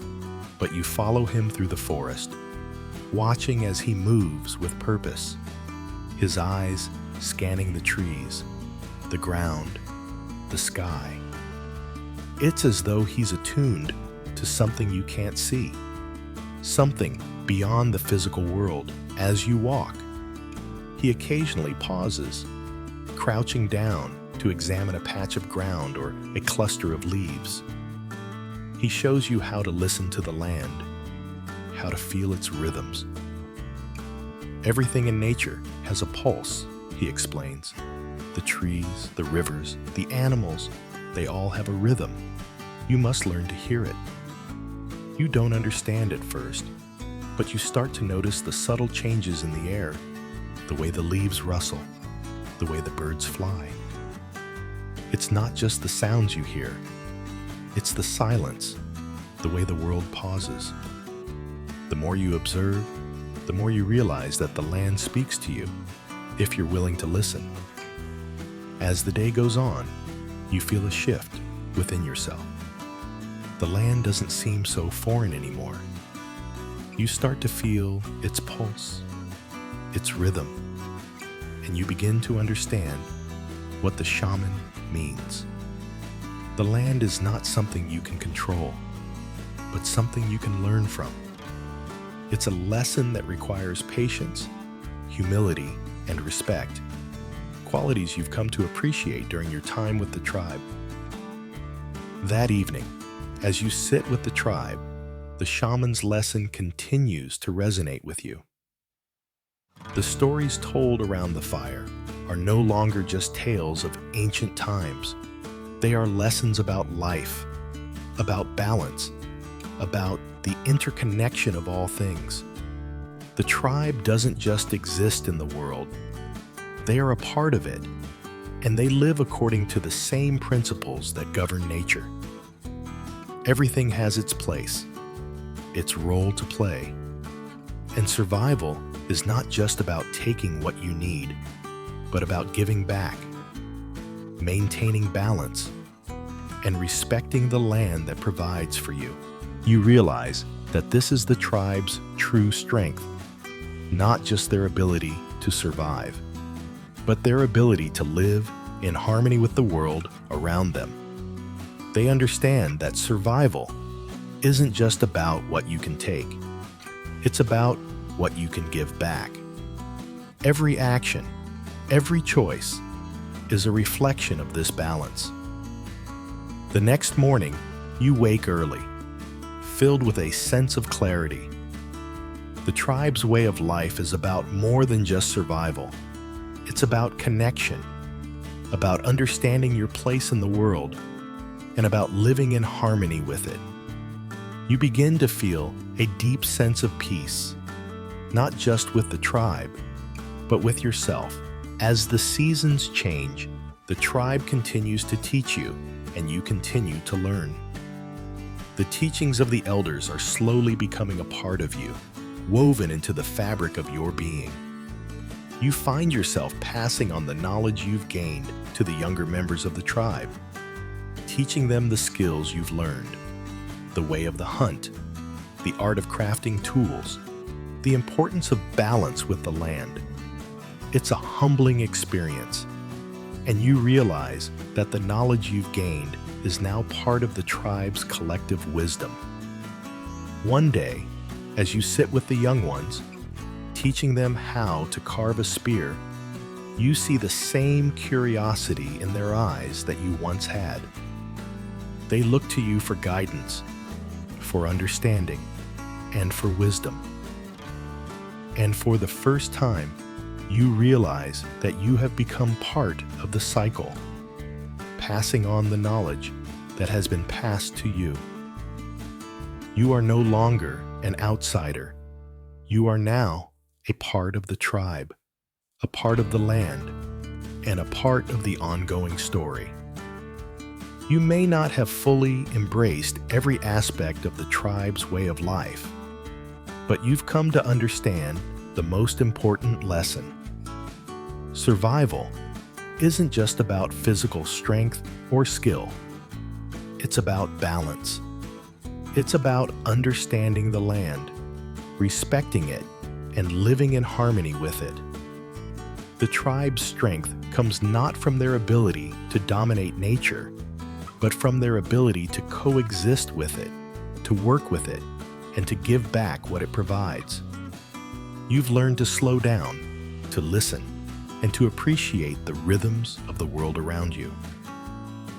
but you follow him through the forest, watching as he moves with purpose, his eyes scanning the trees, the ground, the sky. It's as though he's attuned to something you can't see, something beyond the physical world as you walk. He occasionally pauses, crouching down to examine a patch of ground or a cluster of leaves. He shows you how to listen to the land, how to feel its rhythms. Everything in nature has a pulse, he explains. The trees, the rivers, the animals, they all have a rhythm. You must learn to hear it. You don't understand at first, but you start to notice the subtle changes in the air, the way the leaves rustle, the way the birds fly. It's not just the sounds you hear, it's the silence, the way the world pauses. The more you observe, the more you realize that the land speaks to you, if you're willing to listen. As the day goes on, you feel a shift within yourself. The land doesn't seem so foreign anymore. You start to feel its pulse, its rhythm, and you begin to understand what the shaman means. The land is not something you can control, but something you can learn from. It's a lesson that requires patience, humility, and respect, qualities you've come to appreciate during your time with the tribe. That evening, as you sit with the tribe, the shaman's lesson continues to resonate with you. The stories told around the fire are no longer just tales of ancient times. They are lessons about life, about balance, about the interconnection of all things. The tribe doesn't just exist in the world. They are a part of it, and they live according to the same principles that govern nature. Everything has its place, its role to play, and survival is not just about taking what you need, but about giving back, maintaining balance, and respecting the land that provides for you. You realize that this is the tribe's true strength, not just their ability to survive, but their ability to live in harmony with the world around them. They understand that survival isn't just about what you can take. It's about what you can give back. Every action, every choice is a reflection of this balance. The next morning, you wake early, filled with a sense of clarity. The tribe's way of life is about more than just survival. It's about connection, about understanding your place in the world, and about living in harmony with it. You begin to feel a deep sense of peace, not just with the tribe, but with yourself. As the seasons change, the tribe continues to teach you, and you continue to learn. The teachings of the elders are slowly becoming a part of you, woven into the fabric of your being. You find yourself passing on the knowledge you've gained to the younger members of the tribe, teaching them the skills you've learned, the way of the hunt, the art of crafting tools, the importance of balance with the land. It's a humbling experience, and you realize that the knowledge you've gained is now part of the tribe's collective wisdom. One day, as you sit with the young ones, teaching them how to carve a spear, you see the same curiosity in their eyes that you once had. They look to you for guidance, for understanding, and for wisdom. And for the first time, you realize that you have become part of the cycle, passing on the knowledge that has been passed to you. You are no longer an outsider. You are now a part of the tribe, a part of the land, and a part of the ongoing story. You may not have fully embraced every aspect of the tribe's way of life, but you've come to understand the most important lesson. Survival isn't just about physical strength or skill. It's about balance. It's about understanding the land, respecting it, and living in harmony with it. The tribe's strength comes not from their ability to dominate nature, but from their ability to coexist with it, to work with it, and to give back what it provides. You've learned to slow down, to listen, and to appreciate the rhythms of the world around you.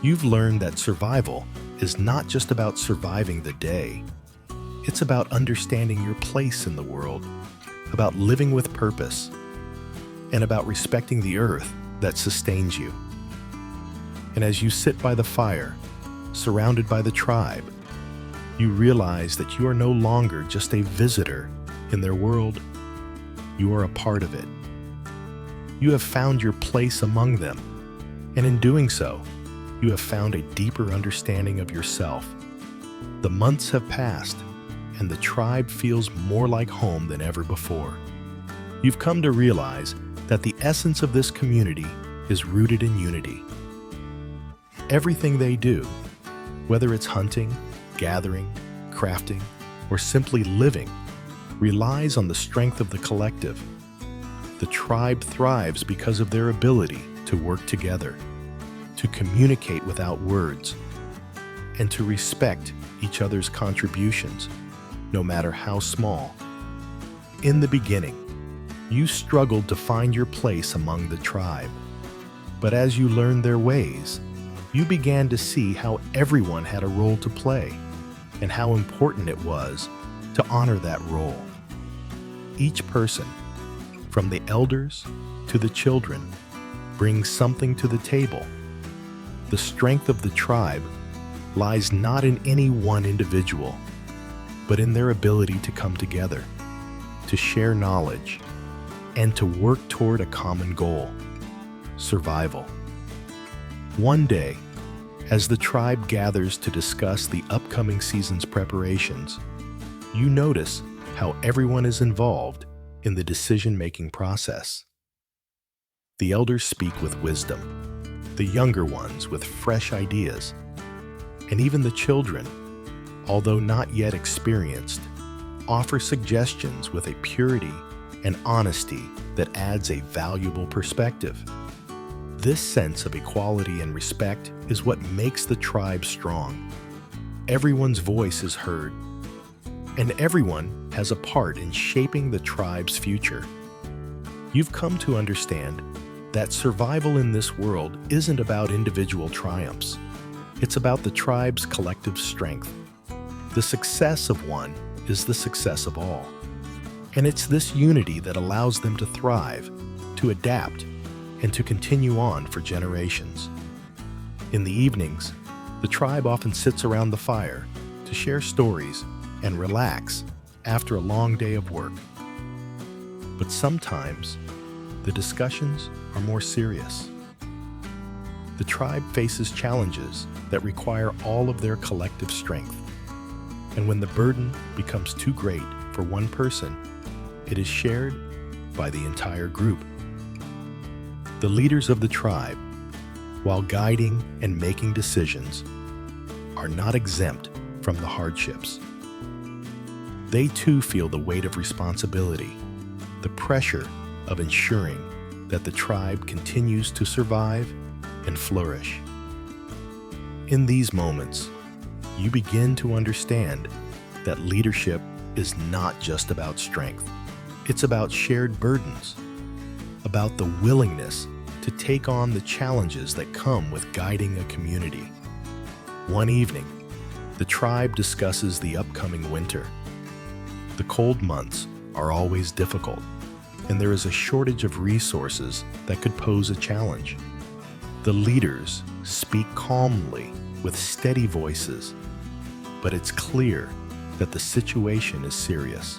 You've learned that survival is not just about surviving the day. It's about understanding your place in the world, about living with purpose, and about respecting the earth that sustains you. And as you sit by the fire, surrounded by the tribe, you realize that you are no longer just a visitor in their world. You are a part of it. You have found your place among them, and in doing so, you have found a deeper understanding of yourself. The months have passed, and the tribe feels more like home than ever before. You've come to realize that the essence of this community is rooted in unity. Everything they do, whether it's hunting, gathering, crafting, or simply living, relies on the strength of the collective. The tribe thrives because of their ability to work together, to communicate without words, and to respect each other's contributions, no matter how small. In the beginning, you struggled to find your place among the tribe, but as you learned their ways, you began to see how everyone had a role to play and how important it was to honor that role. Each person, from the elders to the children, brings something to the table. The strength of the tribe lies not in any one individual, but in their ability to come together, to share knowledge, and to work toward a common goal. survival. One day, as the tribe gathers to discuss the upcoming season's preparations, you notice how everyone is involved in the decision-making process. The elders speak with wisdom, the younger ones with fresh ideas, and even the children, although not yet experienced, offer suggestions with a purity and honesty that adds a valuable perspective. This sense of equality and respect is what makes the tribe strong. Everyone's voice is heard, and everyone has a part in shaping the tribe's future. You've come to understand that survival in this world isn't about individual triumphs. It's about the tribe's collective strength. The success of one is the success of all. And it's this unity that allows them to thrive, to adapt, and to continue on for generations. In the evenings, the tribe often sits around the fire to share stories and relax after a long day of work. But sometimes, the discussions are more serious. The tribe faces challenges that require all of their collective strength. And when the burden becomes too great for one person, it is shared by the entire group. The leaders of the tribe, while guiding and making decisions, are not exempt from the hardships. They too feel the weight of responsibility, the pressure of ensuring that the tribe continues to survive and flourish. In these moments, you begin to understand that leadership is not just about strength. It's about shared burdens, about the willingness to take on the challenges that come with guiding a community. One evening, the tribe discusses the upcoming winter. The cold months are always difficult, and there is a shortage of resources that could pose a challenge. The leaders speak calmly with steady voices, but it's clear that the situation is serious.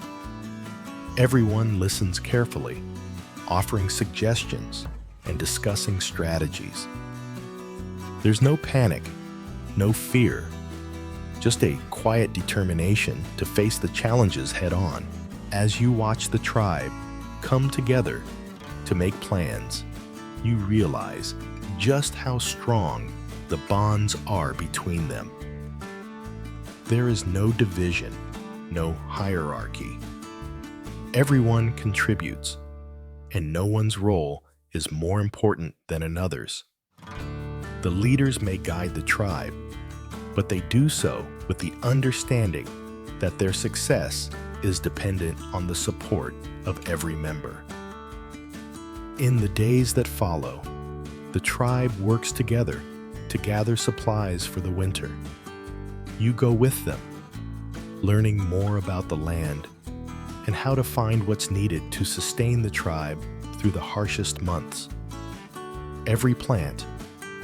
Everyone listens carefully, offering suggestions and discussing strategies. There's no panic, no fear, just a quiet determination to face the challenges head-on. As you watch the tribe come together to make plans, you realize just how strong the bonds are between them. There is no division, no hierarchy. Everyone contributes, and no one's role is more important than another's. The leaders may guide the tribe, but they do so with the understanding that their success is dependent on the support of every member. In the days that follow, the tribe works together to gather supplies for the winter. You go with them, learning more about the land and how to find what's needed to sustain the tribe through the harshest months. Every plant,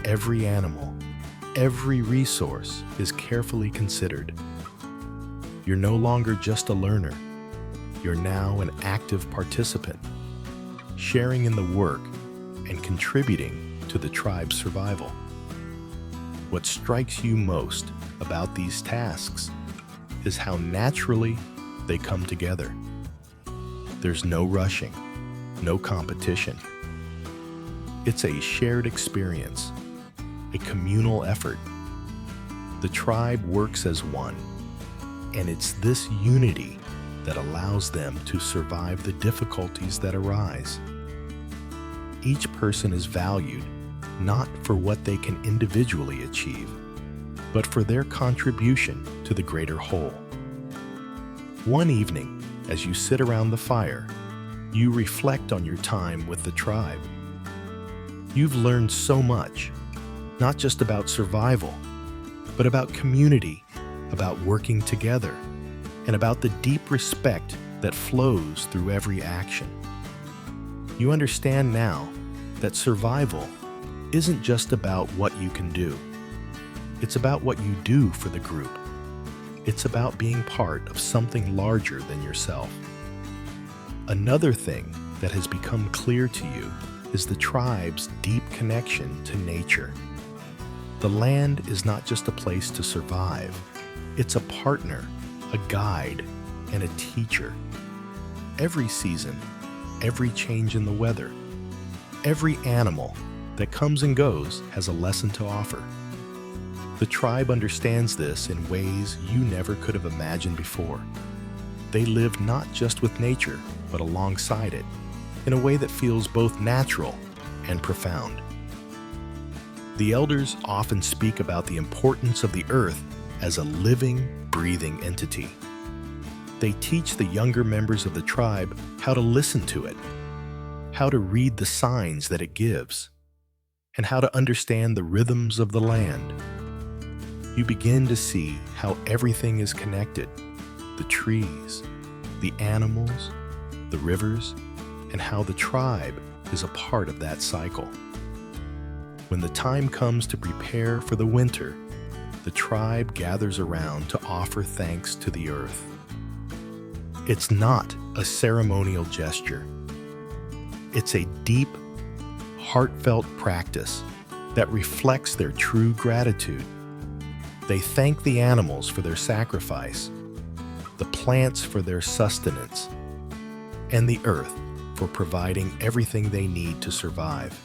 every animal, every resource is carefully considered. You're no longer just a learner. You're now an active participant, sharing in the work and contributing to the tribe's survival. What strikes you most about these tasks is how naturally they come together. There's no rushing, no competition. It's a shared experience, a communal effort. The tribe works as one, and it's this unity that allows them to survive the difficulties that arise. Each person is valued not for what they can individually achieve, but for their contribution to the greater whole. One evening, as you sit around the fire, you reflect on your time with the tribe. You've learned so much, not just about survival, but about community, about working together, and about the deep respect that flows through every action. You understand now that survival isn't just about what you can do. It's about what you do for the group. It's about being part of something larger than yourself. Another thing that has become clear to you is the tribe's deep connection to nature. The land is not just a place to survive, it's a partner, a guide, and a teacher. Every season, every change in the weather, every animal that comes and goes has a lesson to offer. The tribe understands this in ways you never could have imagined before. They live not just with nature, but alongside it, in a way that feels both natural and profound. The elders often speak about the importance of the earth as a living, breathing entity. They teach the younger members of the tribe how to listen to it, how to read the signs that it gives, and how to understand the rhythms of the land. You begin to see how everything is connected: the trees, the animals, the rivers, and how the tribe is a part of that cycle. When the time comes to prepare for the winter, the tribe gathers around to offer thanks to the earth. It's not a ceremonial gesture. It's a deep, heartfelt practice that reflects their true gratitude. They thank the animals for their sacrifice, the plants for their sustenance, and the earth for providing everything they need to survive.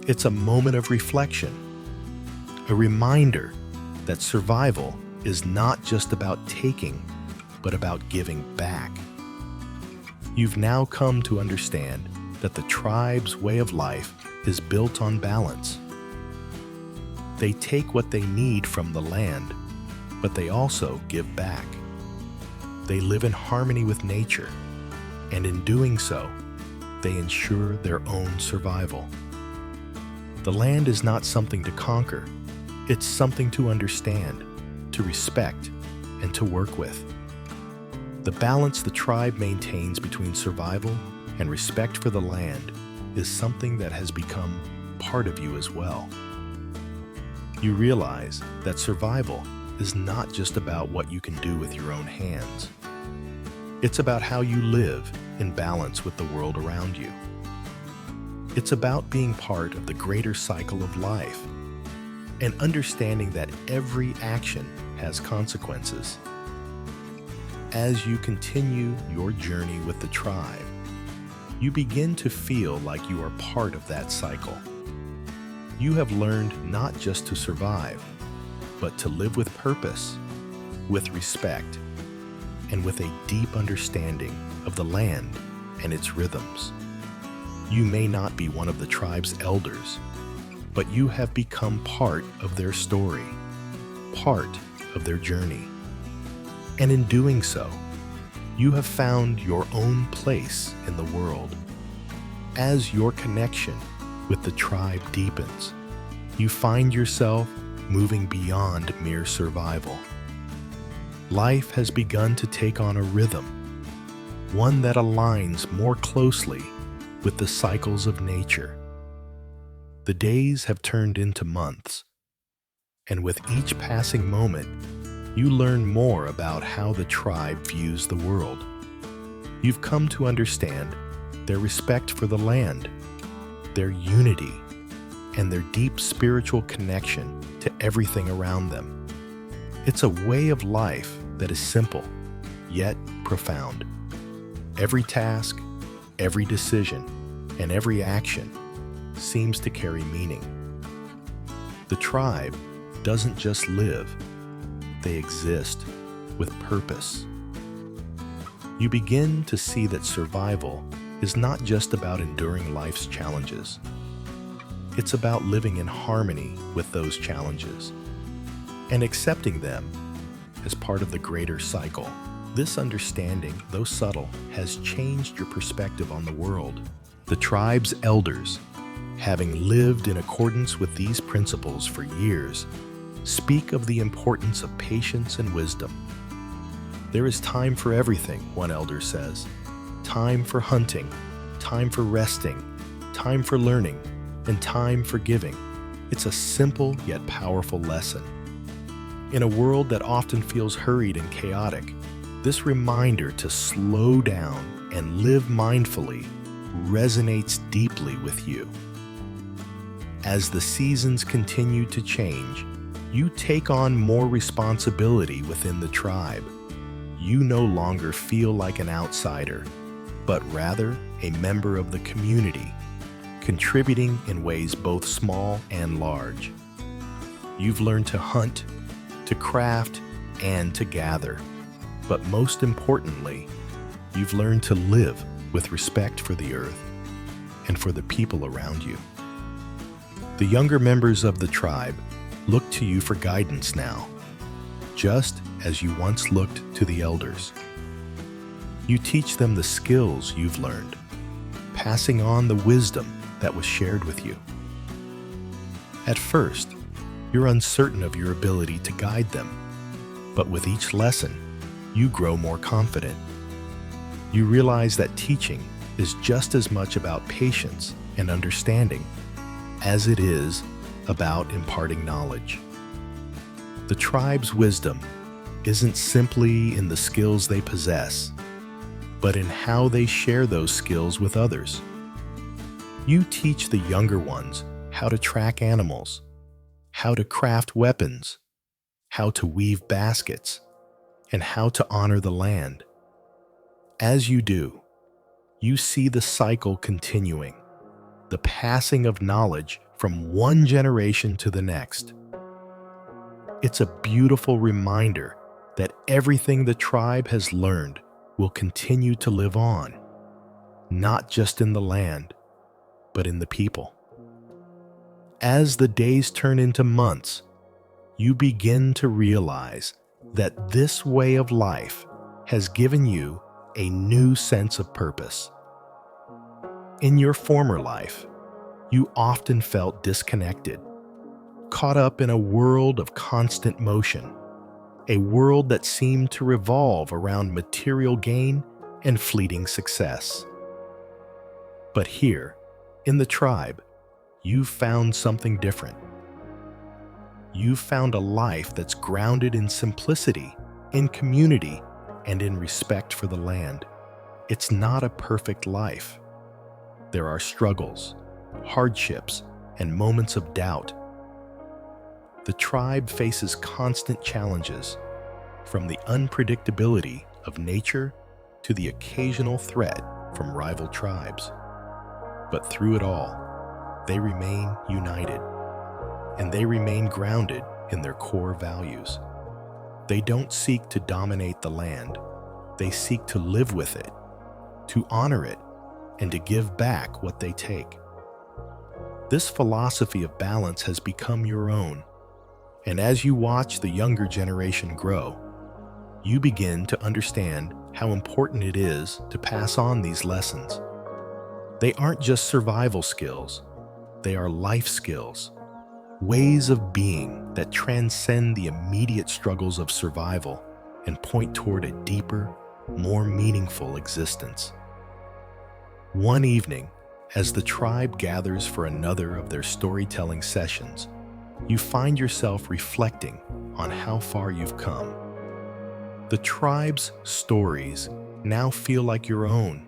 It's a moment of reflection, a reminder that survival is not just about taking, but about giving back. You've now come to understand that the tribe's way of life is built on balance. They take what they need from the land, but they also give back. They live in harmony with nature, and in doing so, they ensure their own survival. The land is not something to conquer, it's something to understand, to respect, and to work with. The balance the tribe maintains between survival and respect for the land is something that has become part of you as well. You realize that survival is not just about what you can do with your own hands. It's about how you live in balance with the world around you. It's about being part of the greater cycle of life and understanding that every action has consequences. As you continue your journey with the tribe, you begin to feel like you are part of that cycle. You have learned not just to survive, but to live with purpose, with respect, and with a deep understanding of the land and its rhythms. You may not be one of the tribe's elders, but you have become part of their story, part of their journey. And in doing so, you have found your own place in the world. As your connection with the tribe deepens, you find yourself moving beyond mere survival. Life has begun to take on a rhythm, one that aligns more closely with the cycles of nature. The days have turned into months, and with each passing moment, you learn more about how the tribe views the world. You've come to understand their respect for the land, their unity, and their deep spiritual connection to everything around them. It's a way of life that is simple, yet profound. Every task, every decision, and every action seems to carry meaning. The tribe doesn't just live, they exist with purpose. You begin to see that survival is not just about enduring life's challenges. It's about living in harmony with those challenges and accepting them as part of the greater cycle. This understanding, though subtle, has changed your perspective on the world. The tribe's elders, having lived in accordance with these principles for years, speak of the importance of patience and wisdom. There is time for everything, one elder says. Time for hunting, time for resting, time for learning, and time for giving. It's a simple yet powerful lesson. In a world that often feels hurried and chaotic, this reminder to slow down and live mindfully resonates deeply with you. As the seasons continue to change, you take on more responsibility within the tribe. You no longer feel like an outsider, but rather a member of the community, contributing in ways both small and large. You've learned to hunt, to craft, and to gather. But most importantly, you've learned to live with respect for the earth and for the people around you. The younger members of the tribe look to you for guidance now, just as you once looked to the elders. You teach them the skills you've learned, passing on the wisdom that was shared with you. At first, you're uncertain of your ability to guide them, but with each lesson, you grow more confident. You realize that teaching is just as much about patience and understanding as it is about imparting knowledge. The tribe's wisdom isn't simply in the skills they possess, but in how they share those skills with others. You teach the younger ones how to track animals, how to craft weapons, how to weave baskets, and how to honor the land. As you do, you see the cycle continuing, the passing of knowledge from one generation to the next. It's a beautiful reminder that everything the tribe has learned will continue to live on, not just in the land, but in the people. As the days turn into months, you begin to realize that this way of life has given you a new sense of purpose. In your former life, you often felt disconnected, caught up in a world of constant motion, a world that seemed to revolve around material gain and fleeting success. But here, in the tribe, you've found something different. You've found a life that's grounded in simplicity, in community, and in respect for the land. It's not a perfect life. There are struggles, hardships, and moments of doubt. The tribe faces constant challenges, from the unpredictability of nature to the occasional threat from rival tribes. But through it all, they remain united, and they remain grounded in their core values. They don't seek to dominate the land. They seek to live with it, to honor it, and to give back what they take. This philosophy of balance has become your own, and as you watch the younger generation grow, you begin to understand how important it is to pass on these lessons. They aren't just survival skills, they are life skills, ways of being that transcend the immediate struggles of survival and point toward a deeper, more meaningful existence. One evening, as the tribe gathers for another of their storytelling sessions, you find yourself reflecting on how far you've come. The tribe's stories now feel like your own.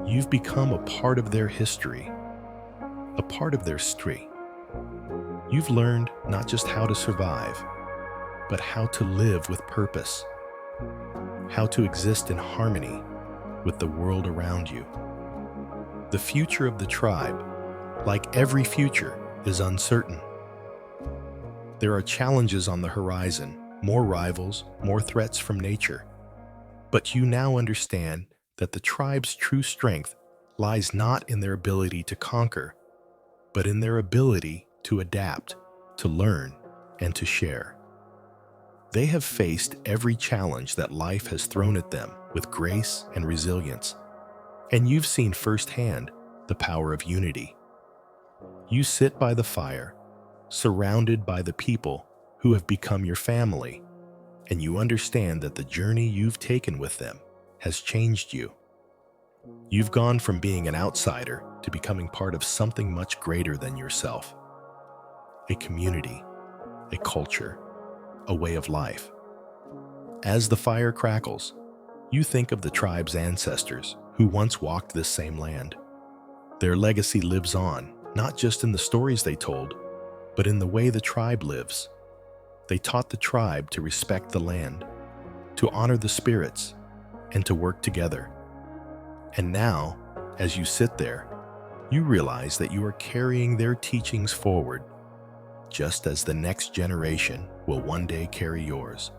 You've become a part of their history, a part of their story. You've learned not just how to survive, but how to live with purpose, how to exist in harmony with the world around you. The future of the tribe, like every future, is uncertain. There are challenges on the horizon, more rivals, more threats from nature. But you now understand that the tribe's true strength lies not in their ability to conquer, but in their ability to adapt, to learn, and to share. They have faced every challenge that life has thrown at them with grace and resilience, and you've seen firsthand the power of unity. You sit by the fire, surrounded by the people who have become your family, and you understand that the journey you've taken with them has changed you. You've gone from being an outsider to becoming part of something much greater than yourself. A community, a culture, a way of life. As the fire crackles, you think of the tribe's ancestors who once walked this same land. Their legacy lives on, not just in the stories they told, but in the way the tribe lives. They taught the tribe to respect the land, to honor the spirits, and to work together. And now, as you sit there, you realize that you are carrying their teachings forward, just as the next generation will one day carry yours.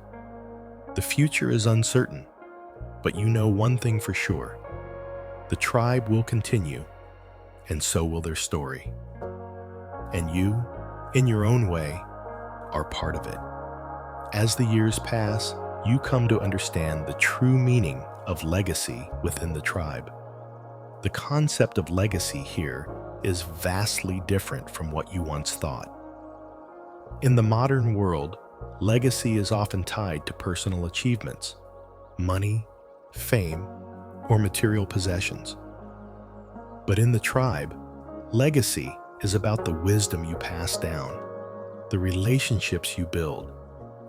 The future is uncertain, but you know one thing for sure. The tribe will continue, and so will their story. And you, in your own way, are part of it. As the years pass, you come to understand the true meaning of legacy within the tribe. The concept of legacy here is vastly different from what you once thought. In the modern world, legacy is often tied to personal achievements, money, fame, or material possessions. But in the tribe, legacy is about the wisdom you pass down, the relationships you build,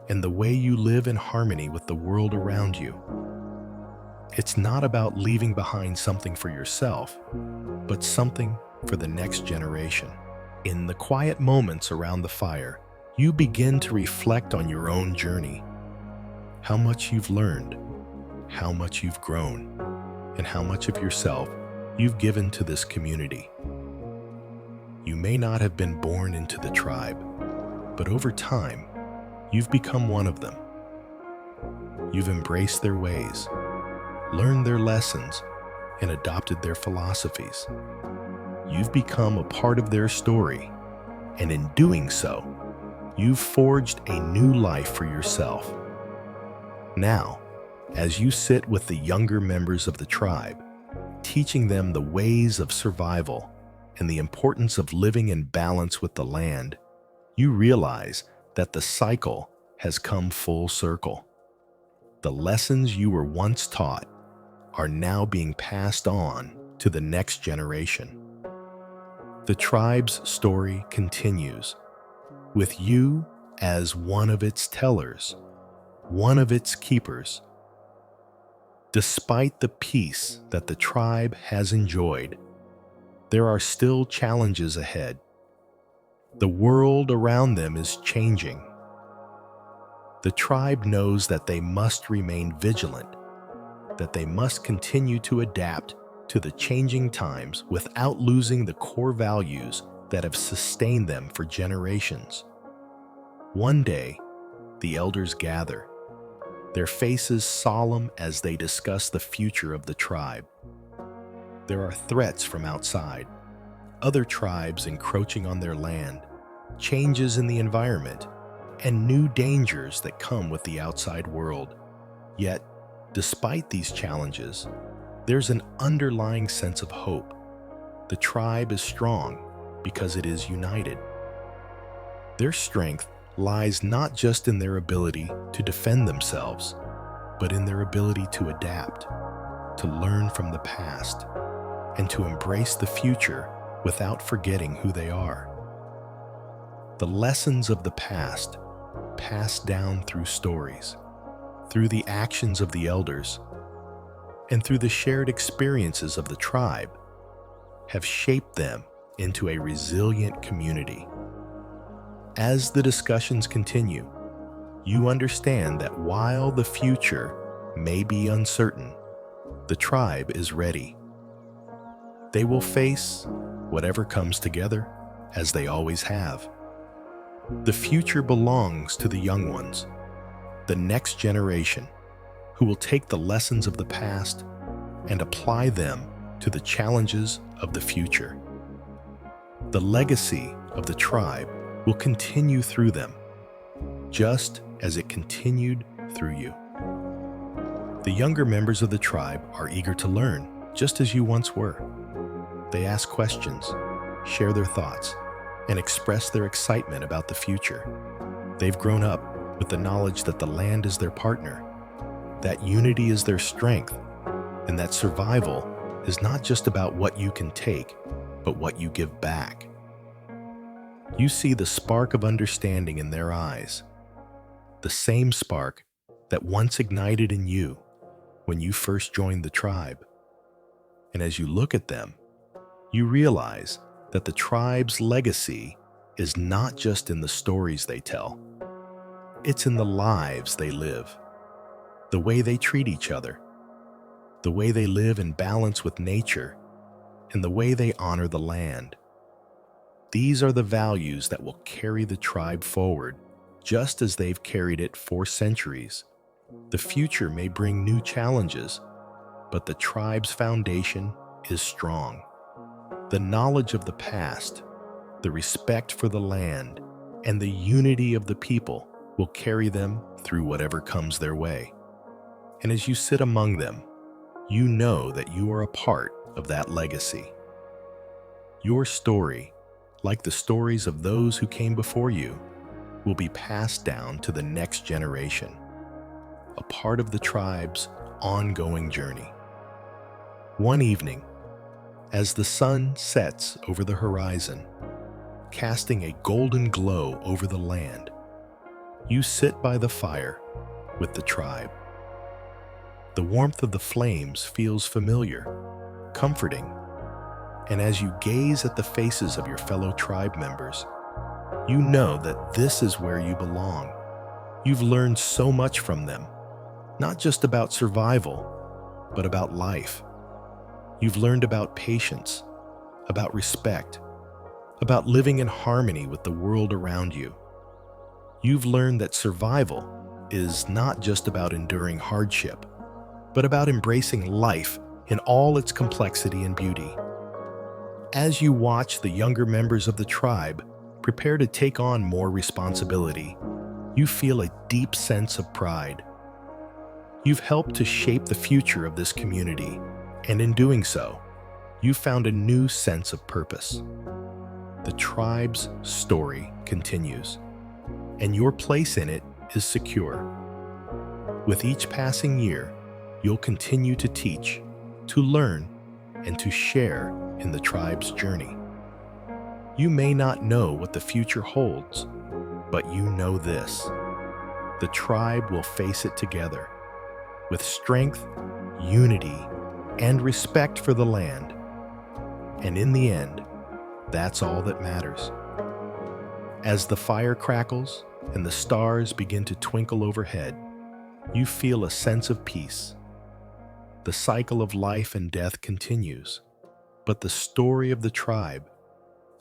and the way you live in harmony with the world around you. It's not about leaving behind something for yourself, but something for the next generation. In the quiet moments around the fire, you begin to reflect on your own journey, how much you've learned, how much you've grown, and how much of yourself you've given to this community. You may not have been born into the tribe, but over time, you've become one of them. You've embraced their ways, learned their lessons, and adopted their philosophies. You've become a part of their story, and in doing so, you've forged a new life for yourself. Now, as you sit with the younger members of the tribe, teaching them the ways of survival and the importance of living in balance with the land, you realize that the cycle has come full circle. The lessons you were once taught are now being passed on to the next generation. The tribe's story continues, with you as one of its tellers, one of its keepers. Despite the peace that the tribe has enjoyed, there are still challenges ahead. The world around them is changing. The tribe knows that they must remain vigilant, that they must continue to adapt to the changing times without losing the core values that have sustained them for generations. One day, the elders gather, their faces solemn as they discuss the future of the tribe. There are threats from outside, other tribes encroaching on their land, changes in the environment, and new dangers that come with the outside world. Yet, despite these challenges, there's an underlying sense of hope. The tribe is strong because it is united. Their strength lies not just in their ability to defend themselves, but in their ability to adapt, to learn from the past, and to embrace the future without forgetting who they are. The lessons of the past, passed down through stories, through the actions of the elders, and through the shared experiences of the tribe, have shaped them into a resilient community. As the discussions continue, you understand that while the future may be uncertain, the tribe is ready. They will face whatever comes together, as they always have. The future belongs to the young ones, the next generation, who will take the lessons of the past and apply them to the challenges of the future. The legacy of the tribe will continue through them, just as it continued through you. The younger members of the tribe are eager to learn, just as you once were. They ask questions, share their thoughts, and express their excitement about the future. They've grown up with the knowledge that the land is their partner, that unity is their strength, and that survival is not just about what you can take, but what you give back. You see the spark of understanding in their eyes, the same spark that once ignited in you when you first joined the tribe. And as you look at them, you realize that the tribe's legacy is not just in the stories they tell. It's in the lives they live, the way they treat each other, the way they live in balance with nature, and the way they honor the land. These are the values that will carry the tribe forward, just as they've carried it for centuries. The future may bring new challenges, but the tribe's foundation is strong. The knowledge of the past, the respect for the land, and the unity of the people will carry them through whatever comes their way. And as you sit among them, you know that you are a part of that legacy. Your story, like the stories of those who came before you, will be passed down to the next generation, a part of the tribe's ongoing journey. One evening, as the sun sets over the horizon, casting a golden glow over the land, you sit by the fire with the tribe. The warmth of the flames feels familiar, comforting, and as you gaze at the faces of your fellow tribe members, you know that this is where you belong. You've learned so much from them, not just about survival, but about life. You've learned about patience, about respect, about living in harmony with the world around you. You've learned that survival is not just about enduring hardship, but about embracing life in all its complexity and beauty. As you watch the younger members of the tribe prepare to take on more responsibility, you feel a deep sense of pride. You've helped to shape the future of this community, and in doing so, you've found a new sense of purpose. The tribe's story continues, and your place in it is secure. With each passing year, you'll continue to teach, to learn, and to share in the tribe's journey. You may not know what the future holds, but you know this: the tribe will face it together, with strength, unity, and respect for the land. And in the end, that's all that matters. As the fire crackles and the stars begin to twinkle overhead, you feel a sense of peace. The cycle of life and death continues, but the story of the tribe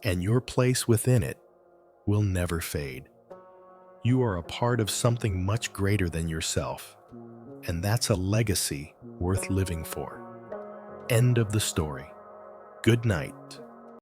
and your place within it will never fade. You are a part of something much greater than yourself, and that's a legacy worth living for. End of the story. Good night.